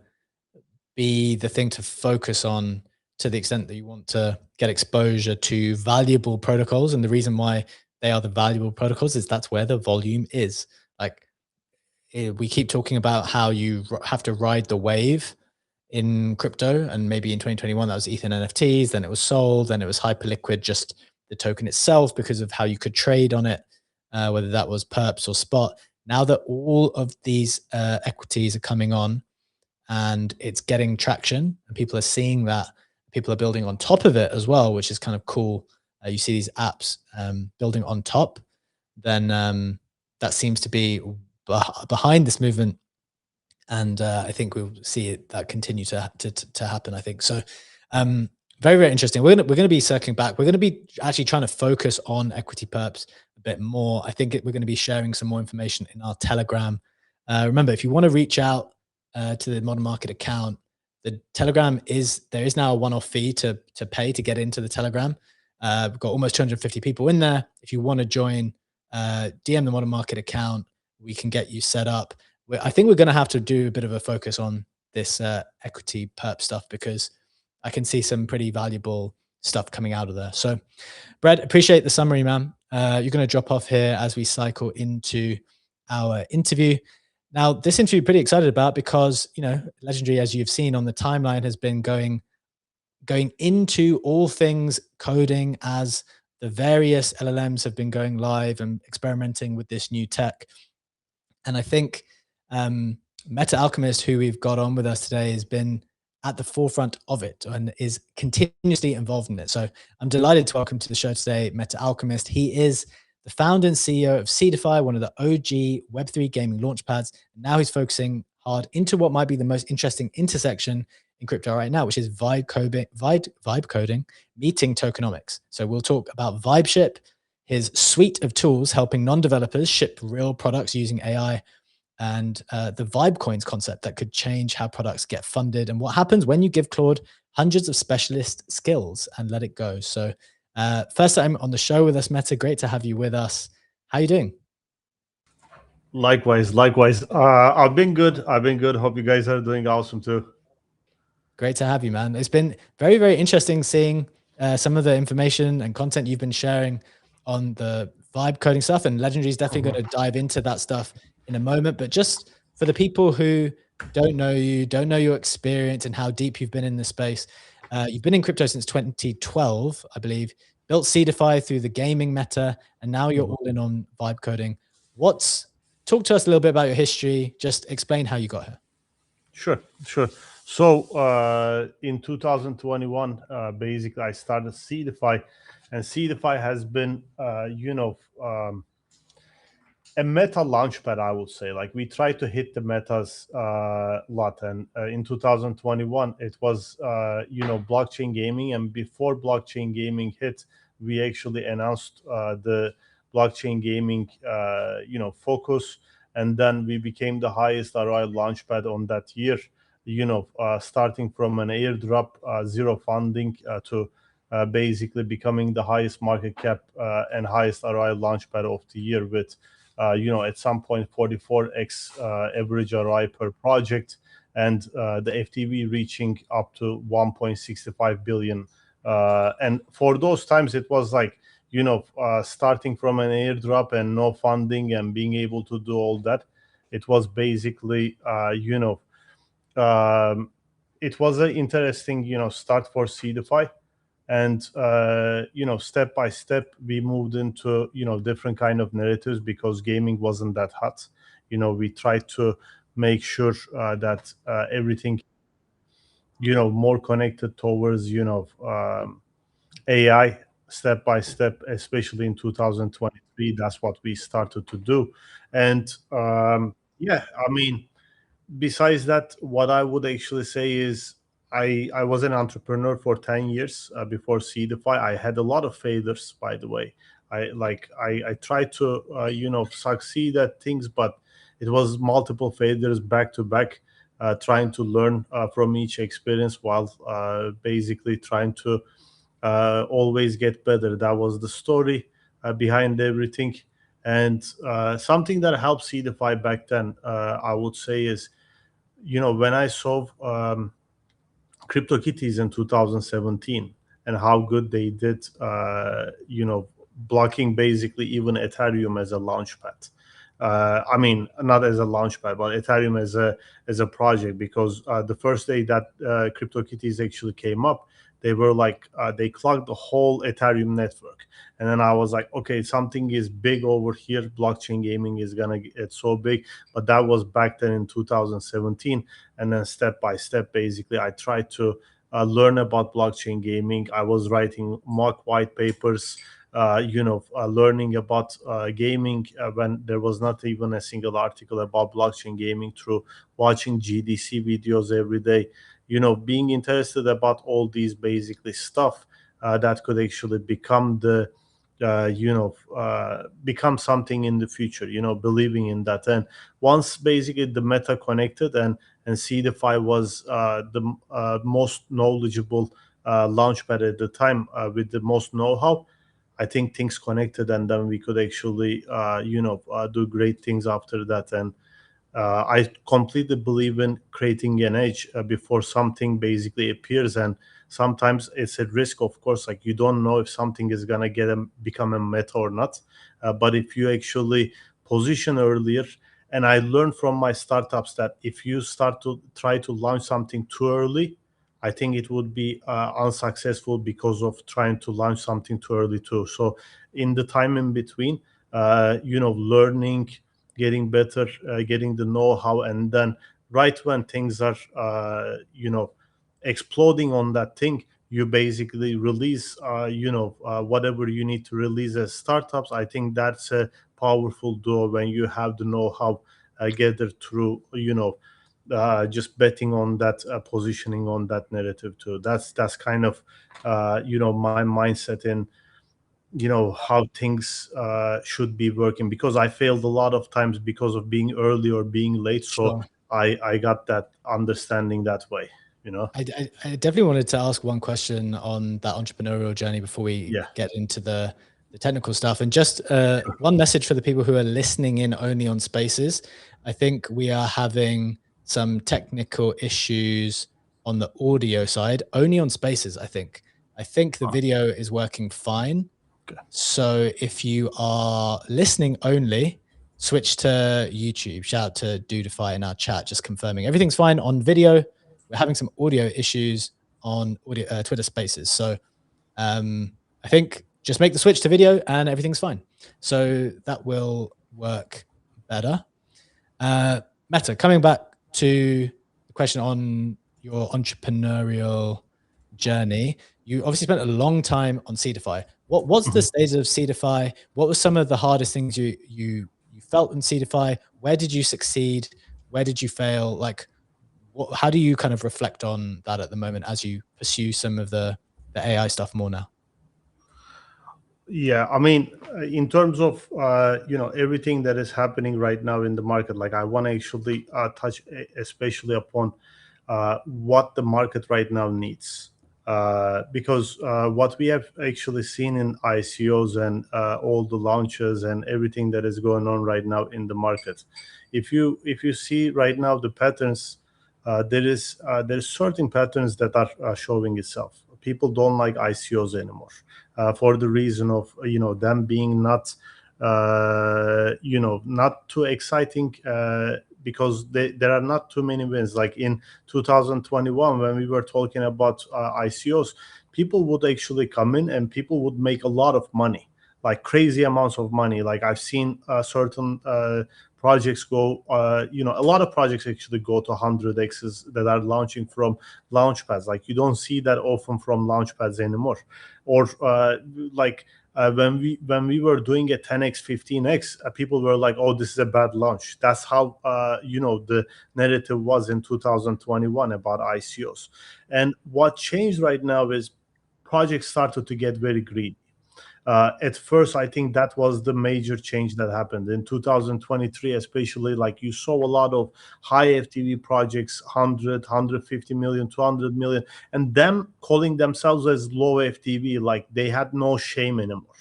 be the thing to focus on, to the extent that you want to get exposure to valuable protocols. And the reason why they are the valuable protocols is that's where the volume is. Like, we keep talking about how you have to ride the wave in crypto, and maybe in 2021 that was Ether NFTs, then it was sold, then it was Hyperliquid, just the token itself, because of how you could trade on it, whether that was perps or spot. Now that all of these equities are coming on and it's getting traction and people are seeing that, people are building on top of it as well, which is kind of cool. You see these apps building on top, then that seems to be behind this movement. And I think we'll see that continue to happen, I think. So very, very interesting. We're gonna be circling back. We're gonna be actually trying to focus on equity perps a bit more. I think we're gonna be sharing some more information in our Telegram. Remember, if you want to reach out to the Modern Market account, the Telegram there is now a one-off fee to pay to get into the Telegram. We've got almost 250 people in there. If you want to join, DM the Modern Market account. We can get you set up. I think we're going to have to do a bit of a focus on this equity perp stuff, because I can see some pretty valuable stuff coming out of there. So, Brad, appreciate the summary, man. You're going to drop off here as we cycle into our interview. Now, this interview I'm pretty excited about because, you know, Legendary, as you've seen on the timeline, has been going into all things coding as the various LLMs have been going live and experimenting with this new tech. And I think Meta Alchemist, who we've got on with us today, has been at the forefront of it and is continuously involved in it. So I'm delighted to welcome to the show today Meta Alchemist. He is the founder and CEO of Seedify, one of the OG Web3 gaming launchpads. And now he's focusing hard into what might be the most interesting intersection in crypto right now, which is vibe coding meeting tokenomics. So we'll talk about Vibeship, his suite of tools helping non-developers ship real products using AI, and the Vibe Coins concept that could change how products get funded, and what happens when you give Claude hundreds of specialist skills and let it go. So first time on the show with us, Meta. Great to have you with us. How are you doing? Likewise. I've been good. Hope you guys are doing awesome too. Great to have you, man. It's been very, very interesting seeing some of the information and content you've been sharing on the vibe coding stuff, and Legendary is definitely going to dive into that stuff in a moment. But just for the people who don't know you, don't know your experience and how deep you've been in this space, you've been in crypto since 2012, I believe, built Seedify through the gaming meta, and now you're all in on vibe coding. Talk to us a little bit about your history. Just explain how you got here. Sure. So in 2021, basically, I started Seedify, and Seedify has been, a meta launchpad, I would say. Like, we try to hit the metas a lot, and in 2021, it was, blockchain gaming, and before blockchain gaming hit, we actually announced the blockchain gaming, focus, and then we became the highest ROI launchpad on that year. Starting from an airdrop, zero funding, to basically becoming the highest market cap and highest ROI launchpad of the year with, at some point 44x average ROI per project. and the FTV reaching up to 1.65 billion. And for those times, it was like, starting from an airdrop and no funding and being able to do all that. It was basically, it was an interesting, start for Seedify. And, step by step, we moved into, different kind of narratives because gaming wasn't that hot. We tried to make sure that everything, more connected towards, AI step by step, especially in 2023. That's what we started to do. And yeah, I mean, besides that, what I would actually say is I was an entrepreneur for 10 years before Seedify. I had a lot of failures, by the way. I tried to succeed at things, but it was multiple failures back to back, trying to learn from each experience while basically trying to always get better. That was the story behind everything. And something that helped Seedify back then, I would say, is when I saw CryptoKitties in 2017 and how good they did, blocking basically even Ethereum as a launchpad. I mean, not as a launchpad, but Ethereum as a project, because the first day that CryptoKitties actually came up, they were like they clogged the whole Ethereum network. And then I was like, okay, something is big over here. Blockchain gaming is gonna get so big. But that was back then in 2017. And then step by step, basically, I tried to learn about blockchain gaming. I was writing mock white papers, learning about gaming when there was not even a single article about blockchain gaming, through watching GDC videos every day, being interested about all these basically stuff that could actually become the become something in the future, believing in that. And once basically the meta connected and Seedify was the most knowledgeable launchpad at the time, with the most know-how, I think things connected, and then we could actually do great things after that. And I completely believe in creating an edge before something basically appears. And sometimes it's a risk, of course, like you don't know if something is going to become a meta or not. But if you actually position earlier, and I learned from my startups that if you start to try to launch something too early, I think it would be unsuccessful because of trying to launch something too early too. So in the time in between, learning, getting better, getting the know-how, and then right when things are, exploding on that thing, you basically release, whatever you need to release as startups. I think that's a powerful duo when you have the know-how gathered through, just betting on that, positioning on that narrative too. That's kind of, my mindset in how things should be working, because I failed a lot of times because of being early or being late. So Sure. I got that understanding that way. I definitely wanted to ask one question on that entrepreneurial journey before we Yeah. get into the technical stuff. And just one message for the people who are listening in only on Spaces. I think we are having some technical issues on the audio side, only on Spaces, I think. I think the video is working fine. Okay. So if you are listening only, switch to YouTube. Shout out to Dudify in our chat, just confirming everything's fine on video. We're having some audio issues on Twitter Spaces. So I think just make the switch to video and everything's fine. So that will work better. Meta, coming back to the question on your entrepreneurial journey, you obviously spent a long time on Seedify. What's the stage of Seedify? What were some of the hardest things you felt in Seedify? Where did you succeed? Where did you fail? Like, how do you kind of reflect on that at the moment as you pursue some of the AI stuff more now? Yeah, I mean, in terms of everything that is happening right now in the market, like I want to actually touch especially upon what the market right now needs, because what we have actually seen in ICOs and all the launches and everything that is going on right now in the market, if you see right now the patterns, there's certain patterns that are showing itself. People don't like ICOs anymore, for the reason of them being not not too exciting, because there are not too many wins. Like in 2021, when we were talking about ICOs, people would actually come in and people would make a lot of money, like crazy amounts of money. Like I've seen certain projects go, a lot of projects actually go to 100x's that are launching from launchpads. Like you don't see that often from launchpads anymore. Or when we were doing a 10x 15x, people were like, oh, this is a bad launch. That's how the narrative was in 2021 about ICOs. And what changed right now is projects started to get very greedy. At first, I think that was the major change that happened in 2023, especially. Like you saw a lot of high FTV projects, 100, 150 million, 200 million, and them calling themselves as low FTV, like they had no shame anymore.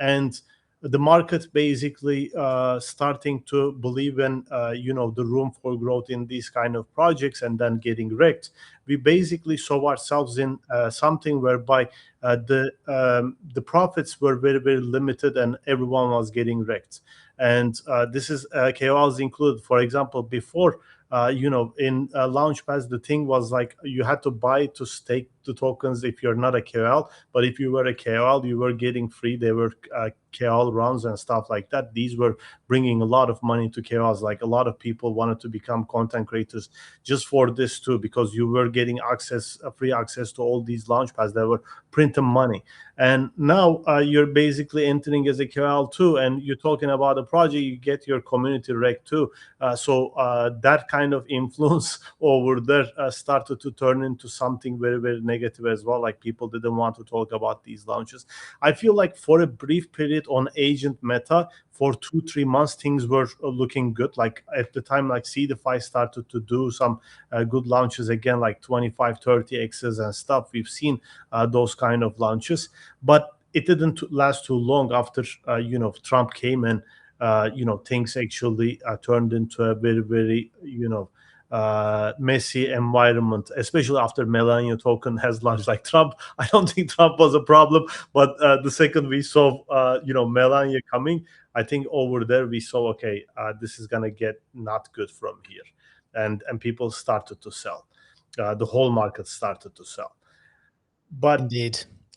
And the market basically starting to believe in the room for growth in these kind of projects, and then getting wrecked. We basically saw ourselves in something whereby the profits were very, very limited and everyone was getting wrecked. And this is KOLs included. For example, before in launchpads, the thing was like you had to buy to stake the tokens if you're not a KOL. But if you were a KOL, you were getting free. They were KOL rounds and stuff like that. These were bringing a lot of money to KOLs. Like a lot of people wanted to become content creators just for this too, because you were getting access, free access to all these launchpads that were printing money. And now you're basically entering as a KOL too, and you're talking about a project, you get your community wrecked too. So that kind of influence over there started to turn into something very, very negative as well. Like people didn't want to talk about these launches. I feel like for a brief period on agent Meta, for 2-3 months, things were looking good. Like at the time, like Seedify started to do some good launches again, like 25, 30x's and stuff. We've seen those kind of launches, but it didn't last too long after Trump came and things actually turned into a very, very messy environment, especially after Melania token has launched. Like Trump, I don't think Trump was a problem, but the second we saw Melania coming, I think over there we saw, okay, this is gonna get not good from here, and people started to sell. The whole market started to sell. But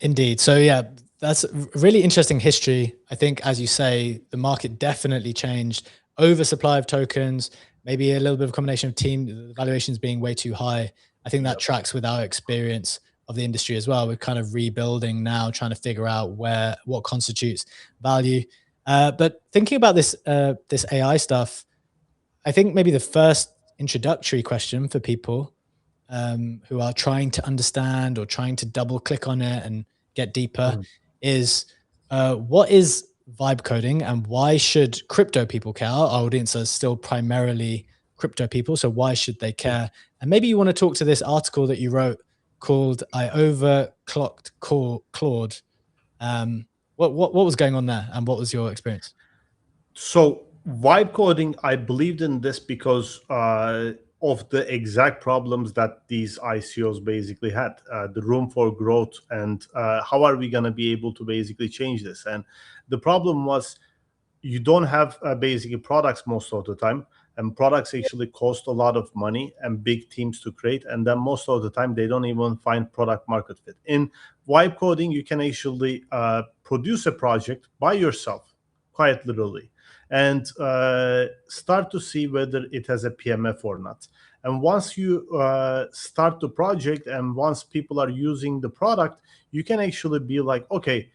indeed. So yeah, that's really interesting history. I think, as you say, the market definitely changed. Oversupply of tokens, maybe a little bit of a combination of team valuations being way too high. I think that tracks with our experience of the industry as well. We're kind of rebuilding now, trying to figure out what constitutes value. But thinking about this AI stuff, I think maybe the first introductory question for people who are trying to understand or trying to double click on it and get deeper is what is vibe coding, and why should crypto people care? Our audience are still primarily crypto people, so why should they care? And maybe you want to talk to this article that you wrote called "I Overclocked Claude." What was going on there, and what was your experience? So vibe coding, I believed in this because of the exact problems that these ICOs basically had, the room for growth, and how are we going to be able to basically change this? And the problem was you don't have basically products most of the time, and products actually cost a lot of money and big teams to create, and then most of the time they don't even find product market fit. In vibe coding, you can actually produce a project by yourself, quite literally, and start to see whether it has a PMF or not. And once you start the project, and once people are using the product, you can actually be like, okay,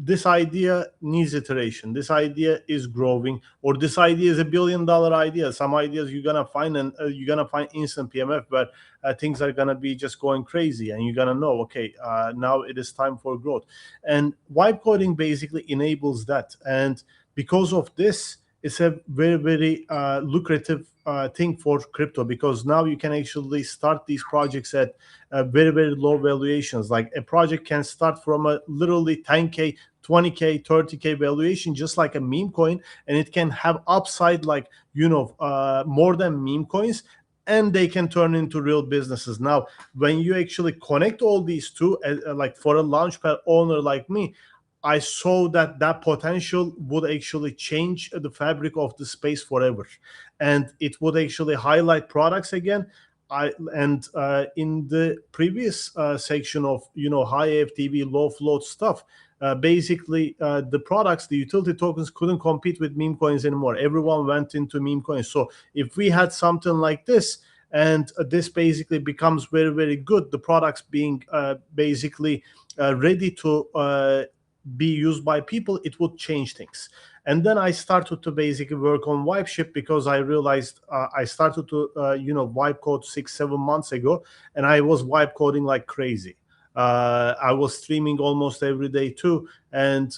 this idea needs iteration, this idea is growing, or this idea is $1 billion idea. Some ideas you're gonna find, and you're gonna find instant PMF, but things are gonna be just going crazy, and you're gonna know, okay, now it is time for growth. And vibe coding basically enables that. And because of this, it's a very, very lucrative thing for crypto, because now you can actually start these projects at very, very low valuations. Like a project can start from a literally 10K, 20K, 30K valuation, just like a meme coin, and it can have upside like, more than meme coins, and they can turn into real businesses. Now, when you actually connect all these two, like for a launchpad owner like me, I saw that that potential would actually change the fabric of the space forever, and it would actually highlight products again. In the previous section of high FTV, low float stuff, basically the products, the utility tokens, couldn't compete with meme coins anymore. Everyone went into meme coins. So if we had something like this, and this basically becomes very, very good, the products being basically ready to be used by people, it would change things. And then I started to basically work on Vibeship, because I realized I started to vibe code 6-7 months ago, and I was vibe coding like crazy. I was streaming almost every day too, and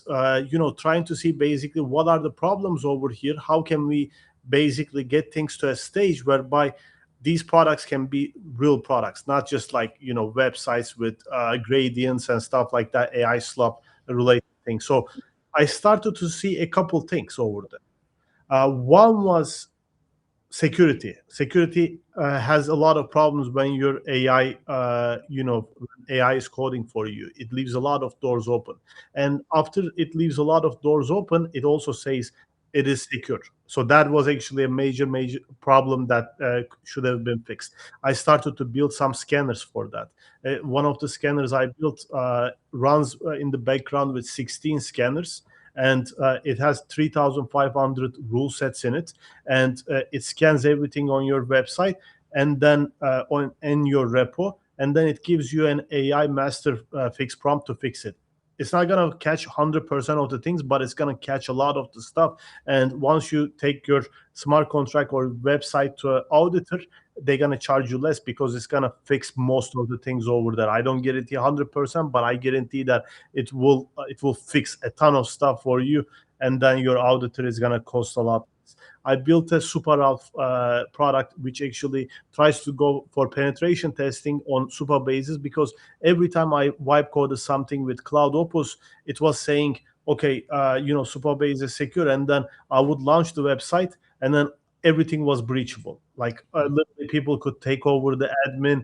trying to see basically what are the problems over here, how can we basically get things to a stage whereby these products can be real products, not just like websites with gradients and stuff like that, AI slop related things. So I started to see a couple things over there. One was security. Security has a lot of problems when your AI, AI is coding for you. It leaves a lot of doors open, and after it leaves a lot of doors open, it also says it is secure. So that was actually a major, major problem that should have been fixed. I started to build some scanners for that. One of the scanners I built runs in the background with 16 scanners, and it has 3,500 rule sets in it, and it scans everything on your website, and then in your repo, and then it gives you an AI master fix prompt to fix it. It's not going to catch 100% of the things, but it's going to catch a lot of the stuff. And once you take your smart contract or website to an auditor, they're going to charge you less, because it's going to fix most of the things over there. I don't guarantee 100%, but I guarantee that it will fix a ton of stuff for you, and then your auditor is going to cost a lot. I built a super Ralph product, which actually tries to go for penetration testing on super bases, because every time I wipe coded something with Cloud Opus, it was saying, okay, super base is secure, and then I would launch the website, and then everything was breachable. Like literally people could take over the admin,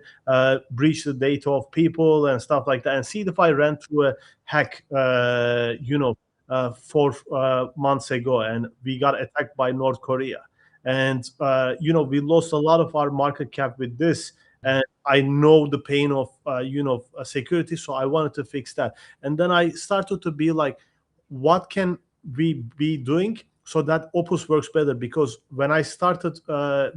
breach the data of people and stuff like that. And Seedify ran through a hack, 4 months ago, and we got attacked by North Korea. And we lost a lot of our market cap with this. And I know the pain of security, so I wanted to fix that. And then I started to be like, what can we be doing so that Opus works better? Because when I started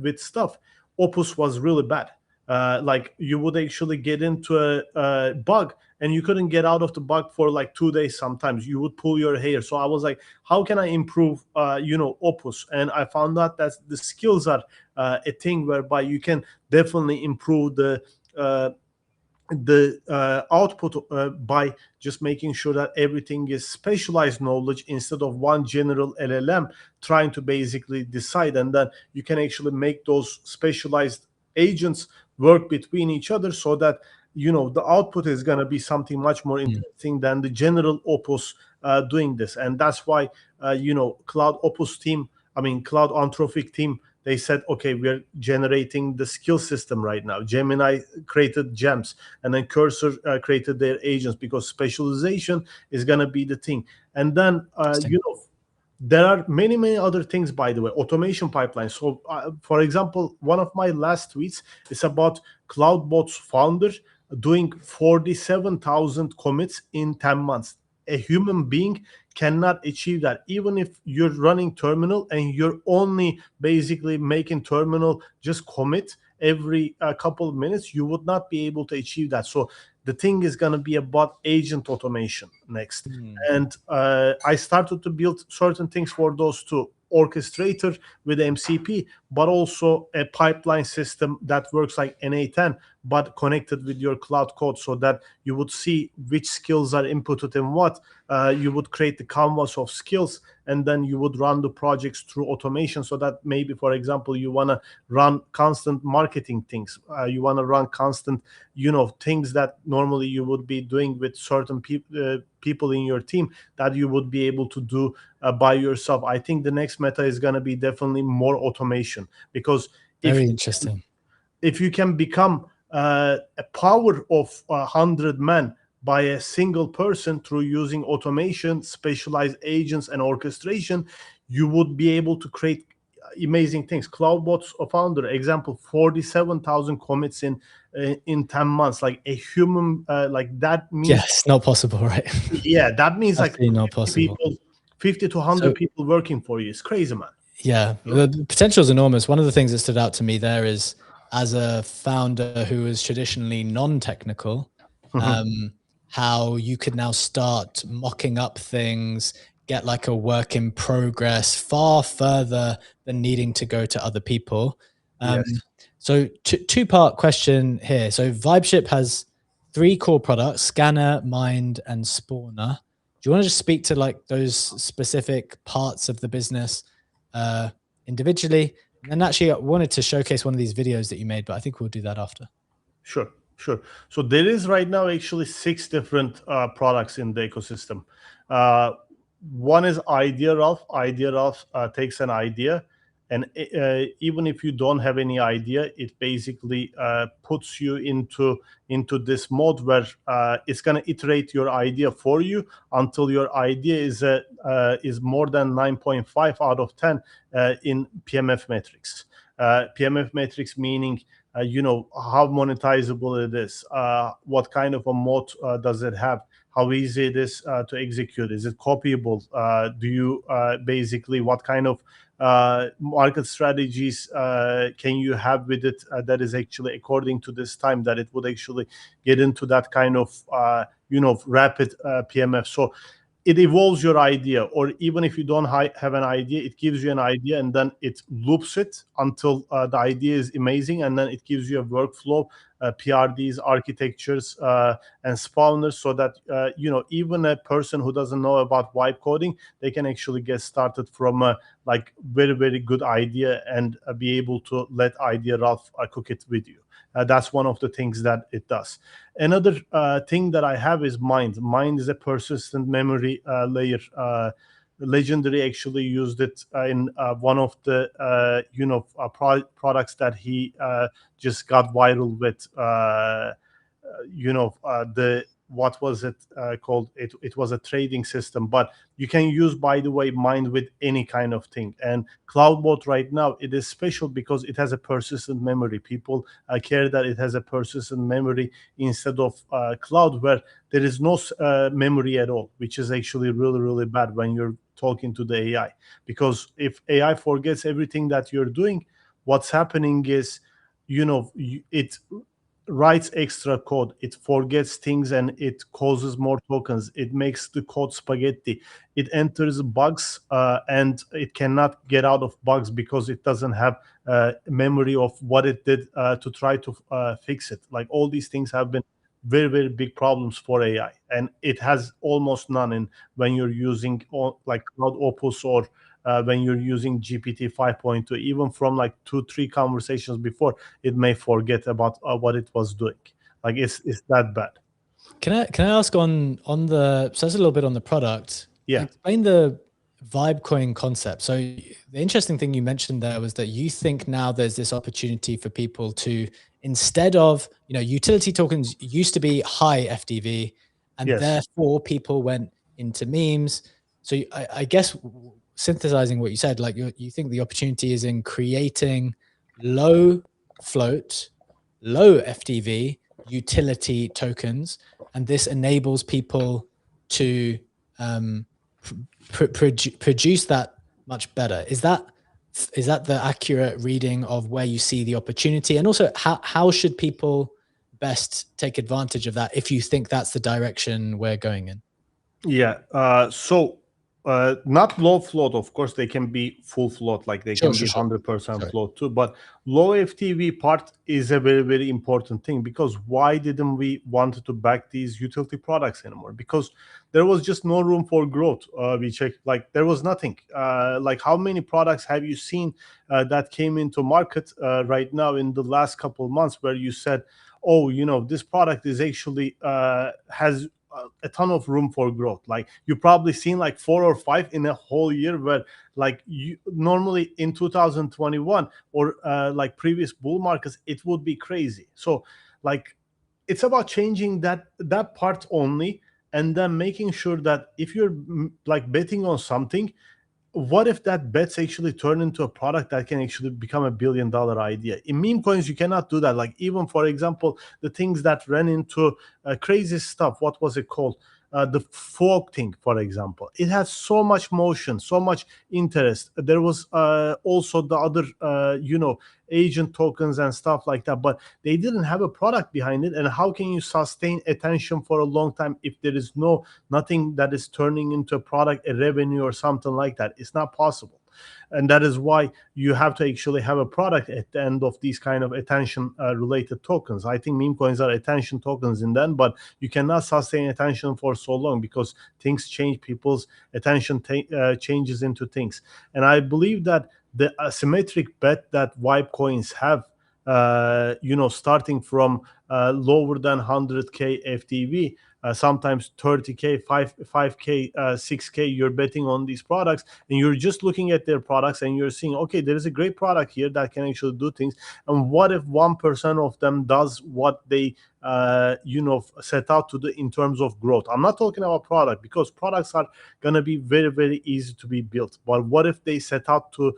with stuff, Opus was really bad. Like you would actually get into a bug, and you couldn't get out of the bug for like 2 days. Sometimes you would pull your hair. So I was like, how can I improve Opus? And I found out that the skills are a thing whereby you can definitely improve the output by just making sure that everything is specialized knowledge instead of one general LLM trying to basically decide. And then you can actually make those specialized agents work between each other, so that the output is going to be something much more interesting than the general Opus doing this. And that's why Cloud Opus team, Cloud Anthropic team, they said, okay, we're generating the skill system right now. Gemini created gems, and then Cursor created their agents, because specialization is going to be the thing. And then there are many, many other things, by the way, automation pipelines. So, for example, one of my last tweets is about CloudBot's founder doing 47,000 commits in 10 months. A human being cannot achieve that. Even if you're running terminal and you're only basically making terminal just commit every couple of minutes, you would not be able to achieve that. So the thing is going to be about agent automation next. And I started to build certain things for those two: orchestrator with MCP, but also a pipeline system that works like NA10, but connected with your cloud code, so that you would see which skills are inputted in what. You would create the canvas of skills, and then you would run the projects through automation, so that maybe, for example, you want to run constant marketing things. You want to run constant, things that normally you would be doing with certain people in your team, that you would be able to do by yourself. I think the next meta is going to be definitely more automation, because Very interesting. if you can become a power of 100 men by a single person through using automation, specialized agents, and orchestration, you would be able to create amazing things. Cloudbot's founder example, 47,000 commits in 10 months. Like a human, like that means, Yes, not possible, right? yeah, that means like Absolutely not possible. 50 to 100 people working for you. It's crazy, man. Yeah, the potential is enormous. One of the things that stood out to me there is, as a founder who is traditionally non-technical, how you could now start mocking up things, get like a work in progress far further than needing to go to other people. Yes. So two-part question here. So Vibeship has 3 core products: Scanner, Mind, and Spawner. Do you want to just speak to like those specific parts of the business individually? And actually, I wanted to showcase one of these videos that you made, but I think we'll do that after. Sure. So there is right now actually 6 different products in the ecosystem. One is IdeaRalph. IdeaRalph takes an idea, and even if you don't have any idea, it basically puts you into this mode where it's going to iterate your idea for you until your idea is more than 9.5 out of 10 in PMF metrics. PMF metrics meaning how monetizable it is, what kind of a moat does it have, how easy it is to execute, is it copyable, do you basically, what kind of market strategies can you have with it that is actually according to this time that it would actually get into that kind of rapid PMF. So it evolves your idea, or even if you don't have an idea, it gives you an idea and then it loops it until the idea is amazing, and then it gives you a workflow, PRDs, architectures, and spawners, so that even a person who doesn't know about vibe coding, they can actually get started from a like very, very good idea and be able to let IdeaRalph cook it with you. That's one of the things that it does. Another thing that I have is Mind. Mind is a persistent memory layer. Legendary actually used it in one of the products that he just got viral with. The what was it called? It was a trading system, but you can use, by the way, Mind with any kind of thing. And Cloudbot right now, it is special because it has a persistent memory. People care that it has a persistent memory instead of Cloud, where there is no memory at all, which is actually really, really bad when you're talking to the AI. Because if AI forgets everything that you're doing, what's happening is, it writes extra code, it forgets things, and it causes more tokens, it makes the code spaghetti, it enters bugs, and it cannot get out of bugs because it doesn't have memory of what it did to try to fix it. Like, all these things have been very, very big problems for AI, and it has almost none in when you're using like Cloud Opus, or when you're using GPT 5.2. Even from like 2-3 conversations before, it may forget about what it was doing. Like, it's that bad. Can I ask on the, so that's a little bit on the product. Yeah. Explain the vibe coin concept. So the interesting thing you mentioned there was that you think now there's this opportunity for people to, instead of, utility tokens used to be high FDV, and therefore people went into memes. So I guess, synthesizing what you said, like you think the opportunity is in creating low float, low FDV utility tokens, and this enables people to produce that much better. Is that the accurate reading of where you see the opportunity? And also, how should people best take advantage of that if you think that's the direction we're going in? Yeah. So not low float, of course, they can be full float, like they can be 100% float too. But low FTV part is a very, very important thing, because why didn't we want to back these utility products anymore? Because there was just no room for growth. We checked, like there was nothing. Like how many products have you seen that came into market right now in the last couple of months where you said, oh, you know, this product is actually has a ton of room for growth? Like you probably seen like 4 or 5 in a whole year, where like you normally in 2021 or like previous bull markets, it would be crazy. So like it's about changing that part only, and then making sure that if you're like betting on something, what if that bets actually turn into a product that can actually become $1 billion idea? In meme coins, you cannot do that. Like even, for example, the things that ran into crazy stuff. What was it called? The fork thing, for example. It had so much motion, so much interest. There was also the other, you know, agent tokens and stuff like that, but they didn't have a product behind it. And how can you sustain attention for a long time if there is nothing that is turning into a product, a revenue or something like that? It's not possible. And that is why you have to actually have a product at the end of these kind of attention related tokens. I think meme coins are attention tokens in them, but you cannot sustain attention for so long because things change, people's attention changes into things. And I believe that the asymmetric bet that Vibe coins have, you know, starting from lower than 100K FTV, sometimes 30K, 5K, 6K, you're betting on these products, and you're just looking at their products and you're seeing, okay, there is a great product here that can actually do things. And what if 1% of them does what they you know, set out to do in terms of growth? I'm not talking about product, because products are going to be very, very easy to be built. But what if they set out to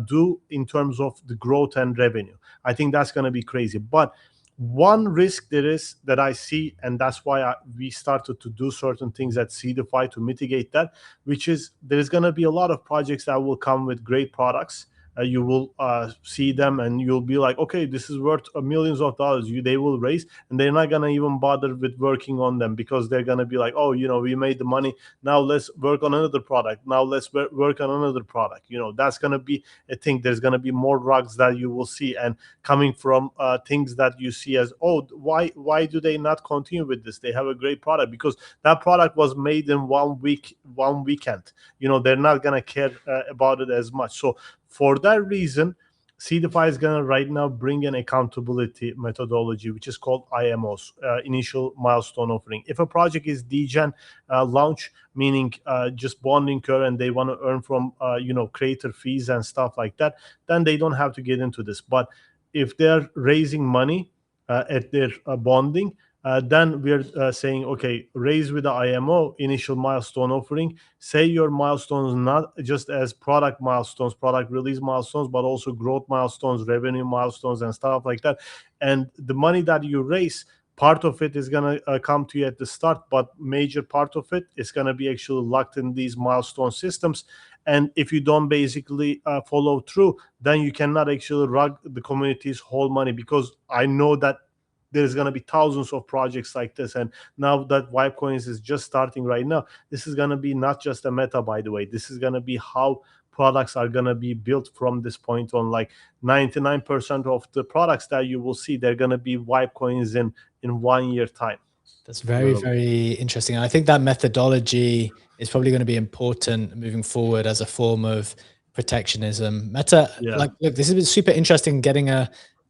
do in terms of the growth and revenue? I think that's going to be crazy. But one risk there is that I see, and that's why we started to do certain things at Seedify to mitigate that, which is there's going to be a lot of projects that will come with great products. You will see them and you'll be like, okay, this is worth millions of dollars. They will raise, and they're not going to even bother with working on them, because they're going to be like, oh, you know, we made the money, now let's work on another product, now let's work on another product. You know, that's going to be a thing. There's going to be more rugs that you will see, and coming from things that you see as, oh, why do they not continue with this? They have a great product, because that product was made in 1 weekend. You know, they're not going to care about it as much. So for that reason, Seedify is going to right now bring an accountability methodology, which is called IMOs, initial milestone offering. If a project is degen launch, meaning just bonding curve, and they want to earn from you know, creator fees and stuff like that, then they don't have to get into this. But if they're raising money at their bonding, then we're saying, okay, raise with the IMO, initial milestone offering. Say your milestones not just as product milestones, product release milestones, but also growth milestones, revenue milestones, and stuff like that. And the money that you raise, part of it is going to come to you at the start, but major part of it is going to be actually locked in these milestone systems. And if you don't basically follow through, then you cannot actually rug the community's whole money, because I know that there's going to be thousands of projects like this. And now that Vibe Coins is just starting right now, this is going to be not just a meta, by the way. This is going to be how products are going to be built from this point on. Like 99% of the products that you will see, they're going to be Vibe Coins in 1 year time. That's very, very interesting. And I think that methodology is probably going to be important moving forward as a form of protectionism. Meta, like, look, this has been super interesting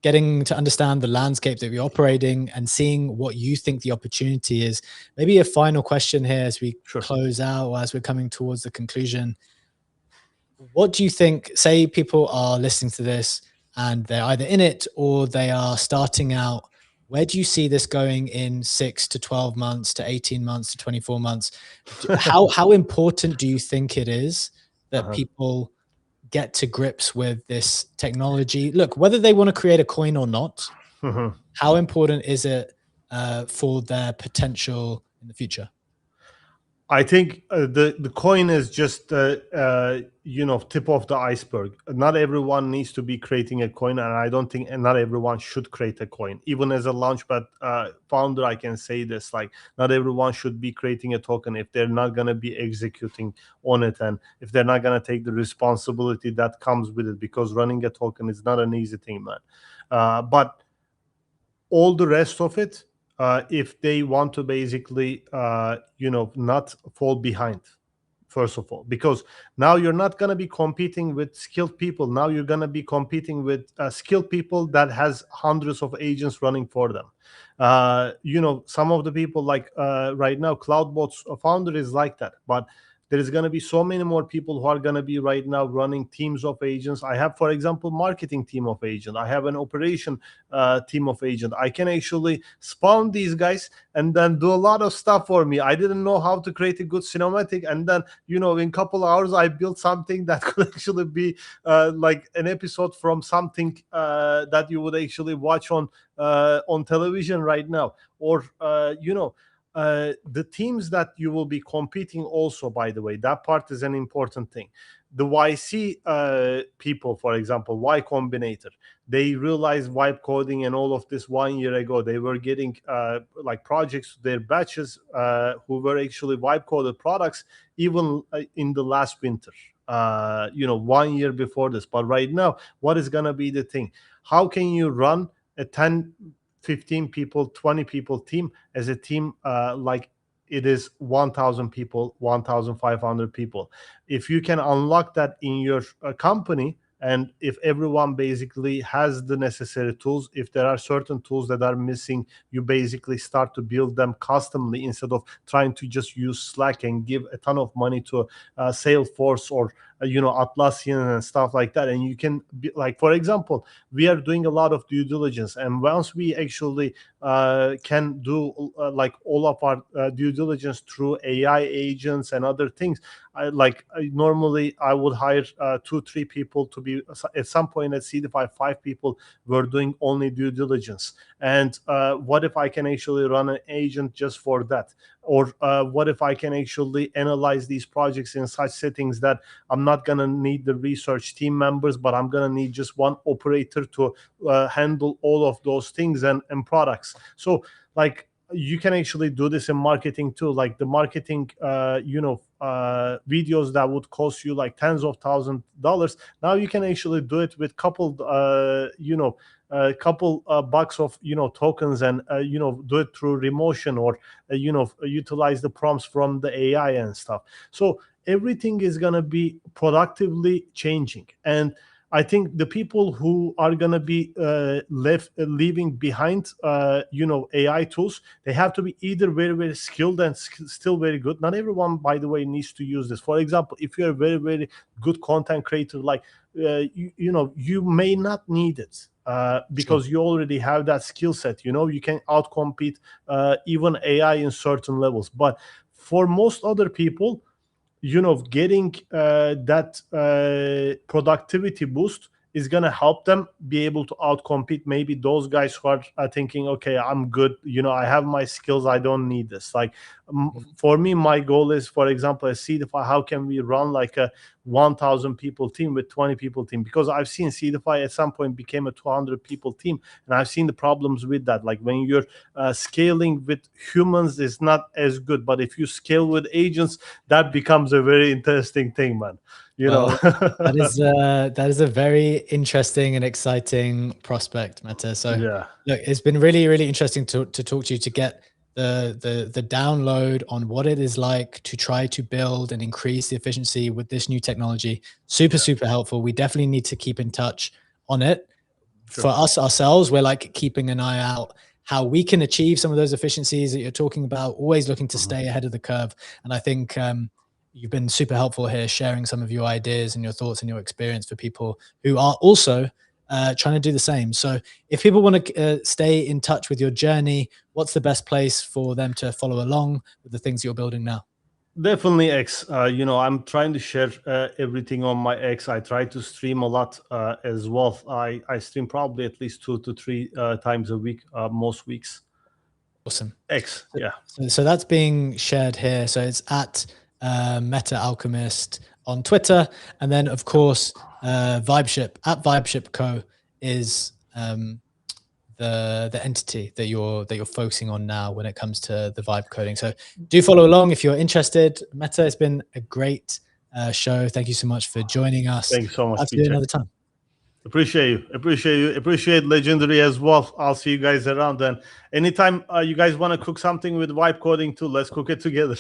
getting to understand the landscape that we're operating and seeing what you think the opportunity is. Maybe a final question here as we close out, or as we're coming towards the conclusion. What do you think, say people are listening to this and they're either in it or they are starting out, where do you see this going in 6 to 12 months to 18 months to 24 months? How important do you think it is that people get to grips with this technology? Look, whether they want to create a coin or not, how important is it for their potential in the future? I think the coin is just tip of the iceberg. Not everyone needs to be creating a coin, and I don't think not everyone should create a coin. Even as a Launchpad founder, I can say this: like, not everyone should be creating a token if they're not gonna be executing on it, and if they're not gonna take the responsibility that comes with it. Because running a token is not an easy thing, man. But all the rest of it, if they want to basically not fall behind, first of all, because now you're not going to be competing with skilled people. Now you're going to be competing with skilled people that has hundreds of agents running for them. Some of the people, like right now, CloudBot's founder is like that, but there is going to be so many more people who are going to be right now running teams of agents. I have, for example, marketing team of agent. I have an operation team of agent. I can actually spawn these guys and then do a lot of stuff for me. I didn't know how to create a good cinematic, and then in a couple of hours I built something that could actually be like an episode from something that you would actually watch on television right now. Or the teams that you will be competing also, by the way, that part is an important thing. The YC people, for example, Y Combinator, they realized vibe coding and all of this 1 year ago. They were getting like projects, their batches who were actually vibe coded products even in the last winter, 1 year before this. But right now, what is going to be the thing? How can you run a 10 15 people, 20 people team as a team like it is 1,000 people, 1,500 people? If you can unlock that in your company, and if everyone basically has the necessary tools, if there are certain tools that are missing, you basically start to build them customly instead of trying to just use Slack and give a ton of money to Salesforce or Atlassian and stuff like that. And you can be, like, for example, we are doing a lot of due diligence, and once we actually can do like all of our due diligence through AI agents and other things, normally I would hire 2-3 people to be. At some point at Seedify, 5 people were doing only due diligence. And what if I can actually run an agent just for that? Or what if I can actually analyze these projects in such settings that I'm not going to need the research team members, but I'm going to need just one operator to handle all of those things and products. So, like, you can actually do this in marketing too. Like the marketing videos that would cost you like tens of $1,000s, now you can actually do it with couple bucks of tokens, and do it through Remotion, or utilize the prompts from the AI and stuff. So everything is going to be productively changing. And I think the people who are going to be leaving behind, AI tools, they have to be either very, very skilled and still very good. Not everyone, by the way, needs to use this. For example, if you're a very, very good content creator, like, you may not need it. Because you already have that skill set, you can outcompete even AI in certain levels. But for most other people, getting that productivity boost is going to help them be able to outcompete maybe those guys who are thinking, okay, I'm good, I have my skills, I don't need this. Like, for me, my goal is, for example, at Seedify, how can we run like a 1,000 people team with 20 people team? Because I've seen Seedify at some point became a 200 people team, and I've seen the problems with that. Like, when you're scaling with humans, it's not as good, but if you scale with agents, that becomes a very interesting thing, man. That is a very interesting and exciting prospect, Meta. So yeah, look, it's been really, really interesting to talk to you, to get the download on what it is like to try to build and increase the efficiency with this new technology. Super helpful. We definitely need to keep in touch on it. Sure. For us ourselves, we're like keeping an eye out how we can achieve some of those efficiencies that you're talking about, always looking to stay ahead of the curve. And I think you've been super helpful here, sharing some of your ideas and your thoughts and your experience for people who are also trying to do the same. So if people want to stay in touch with your journey, what's the best place for them to follow along with the things you're building now? Definitely X. I'm trying to share everything on my X. I try to stream a lot as well. I stream probably at least 2 to 3 times a week, most weeks. Awesome. X. Yeah. So that's being shared here. So it's at Meta Alchemist on Twitter, and then of course Vibeship at Vibeship Co is the entity that you're focusing on now when it comes to the vibe coding. So do follow along if you're interested. Meta, it's been a great show. Thank you so much for joining us. Thank you so much. I'll see you another time. Appreciate you. Appreciate Legendary as well. I'll see you guys around. And anytime you guys want to cook something with vibe coding too, let's cook it together.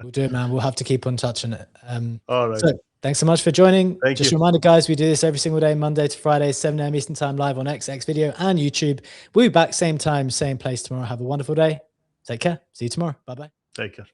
We'll do it, man. We'll have to keep on touching it. All right. So thanks so much for joining. Thank Just you. a reminder, guys, we do this every single day, Monday to Friday, 7 a.m. Eastern time, live on X Video and YouTube. We'll be back same time, same place tomorrow. Have a wonderful day. Take care. See you tomorrow. Bye-bye. Take care.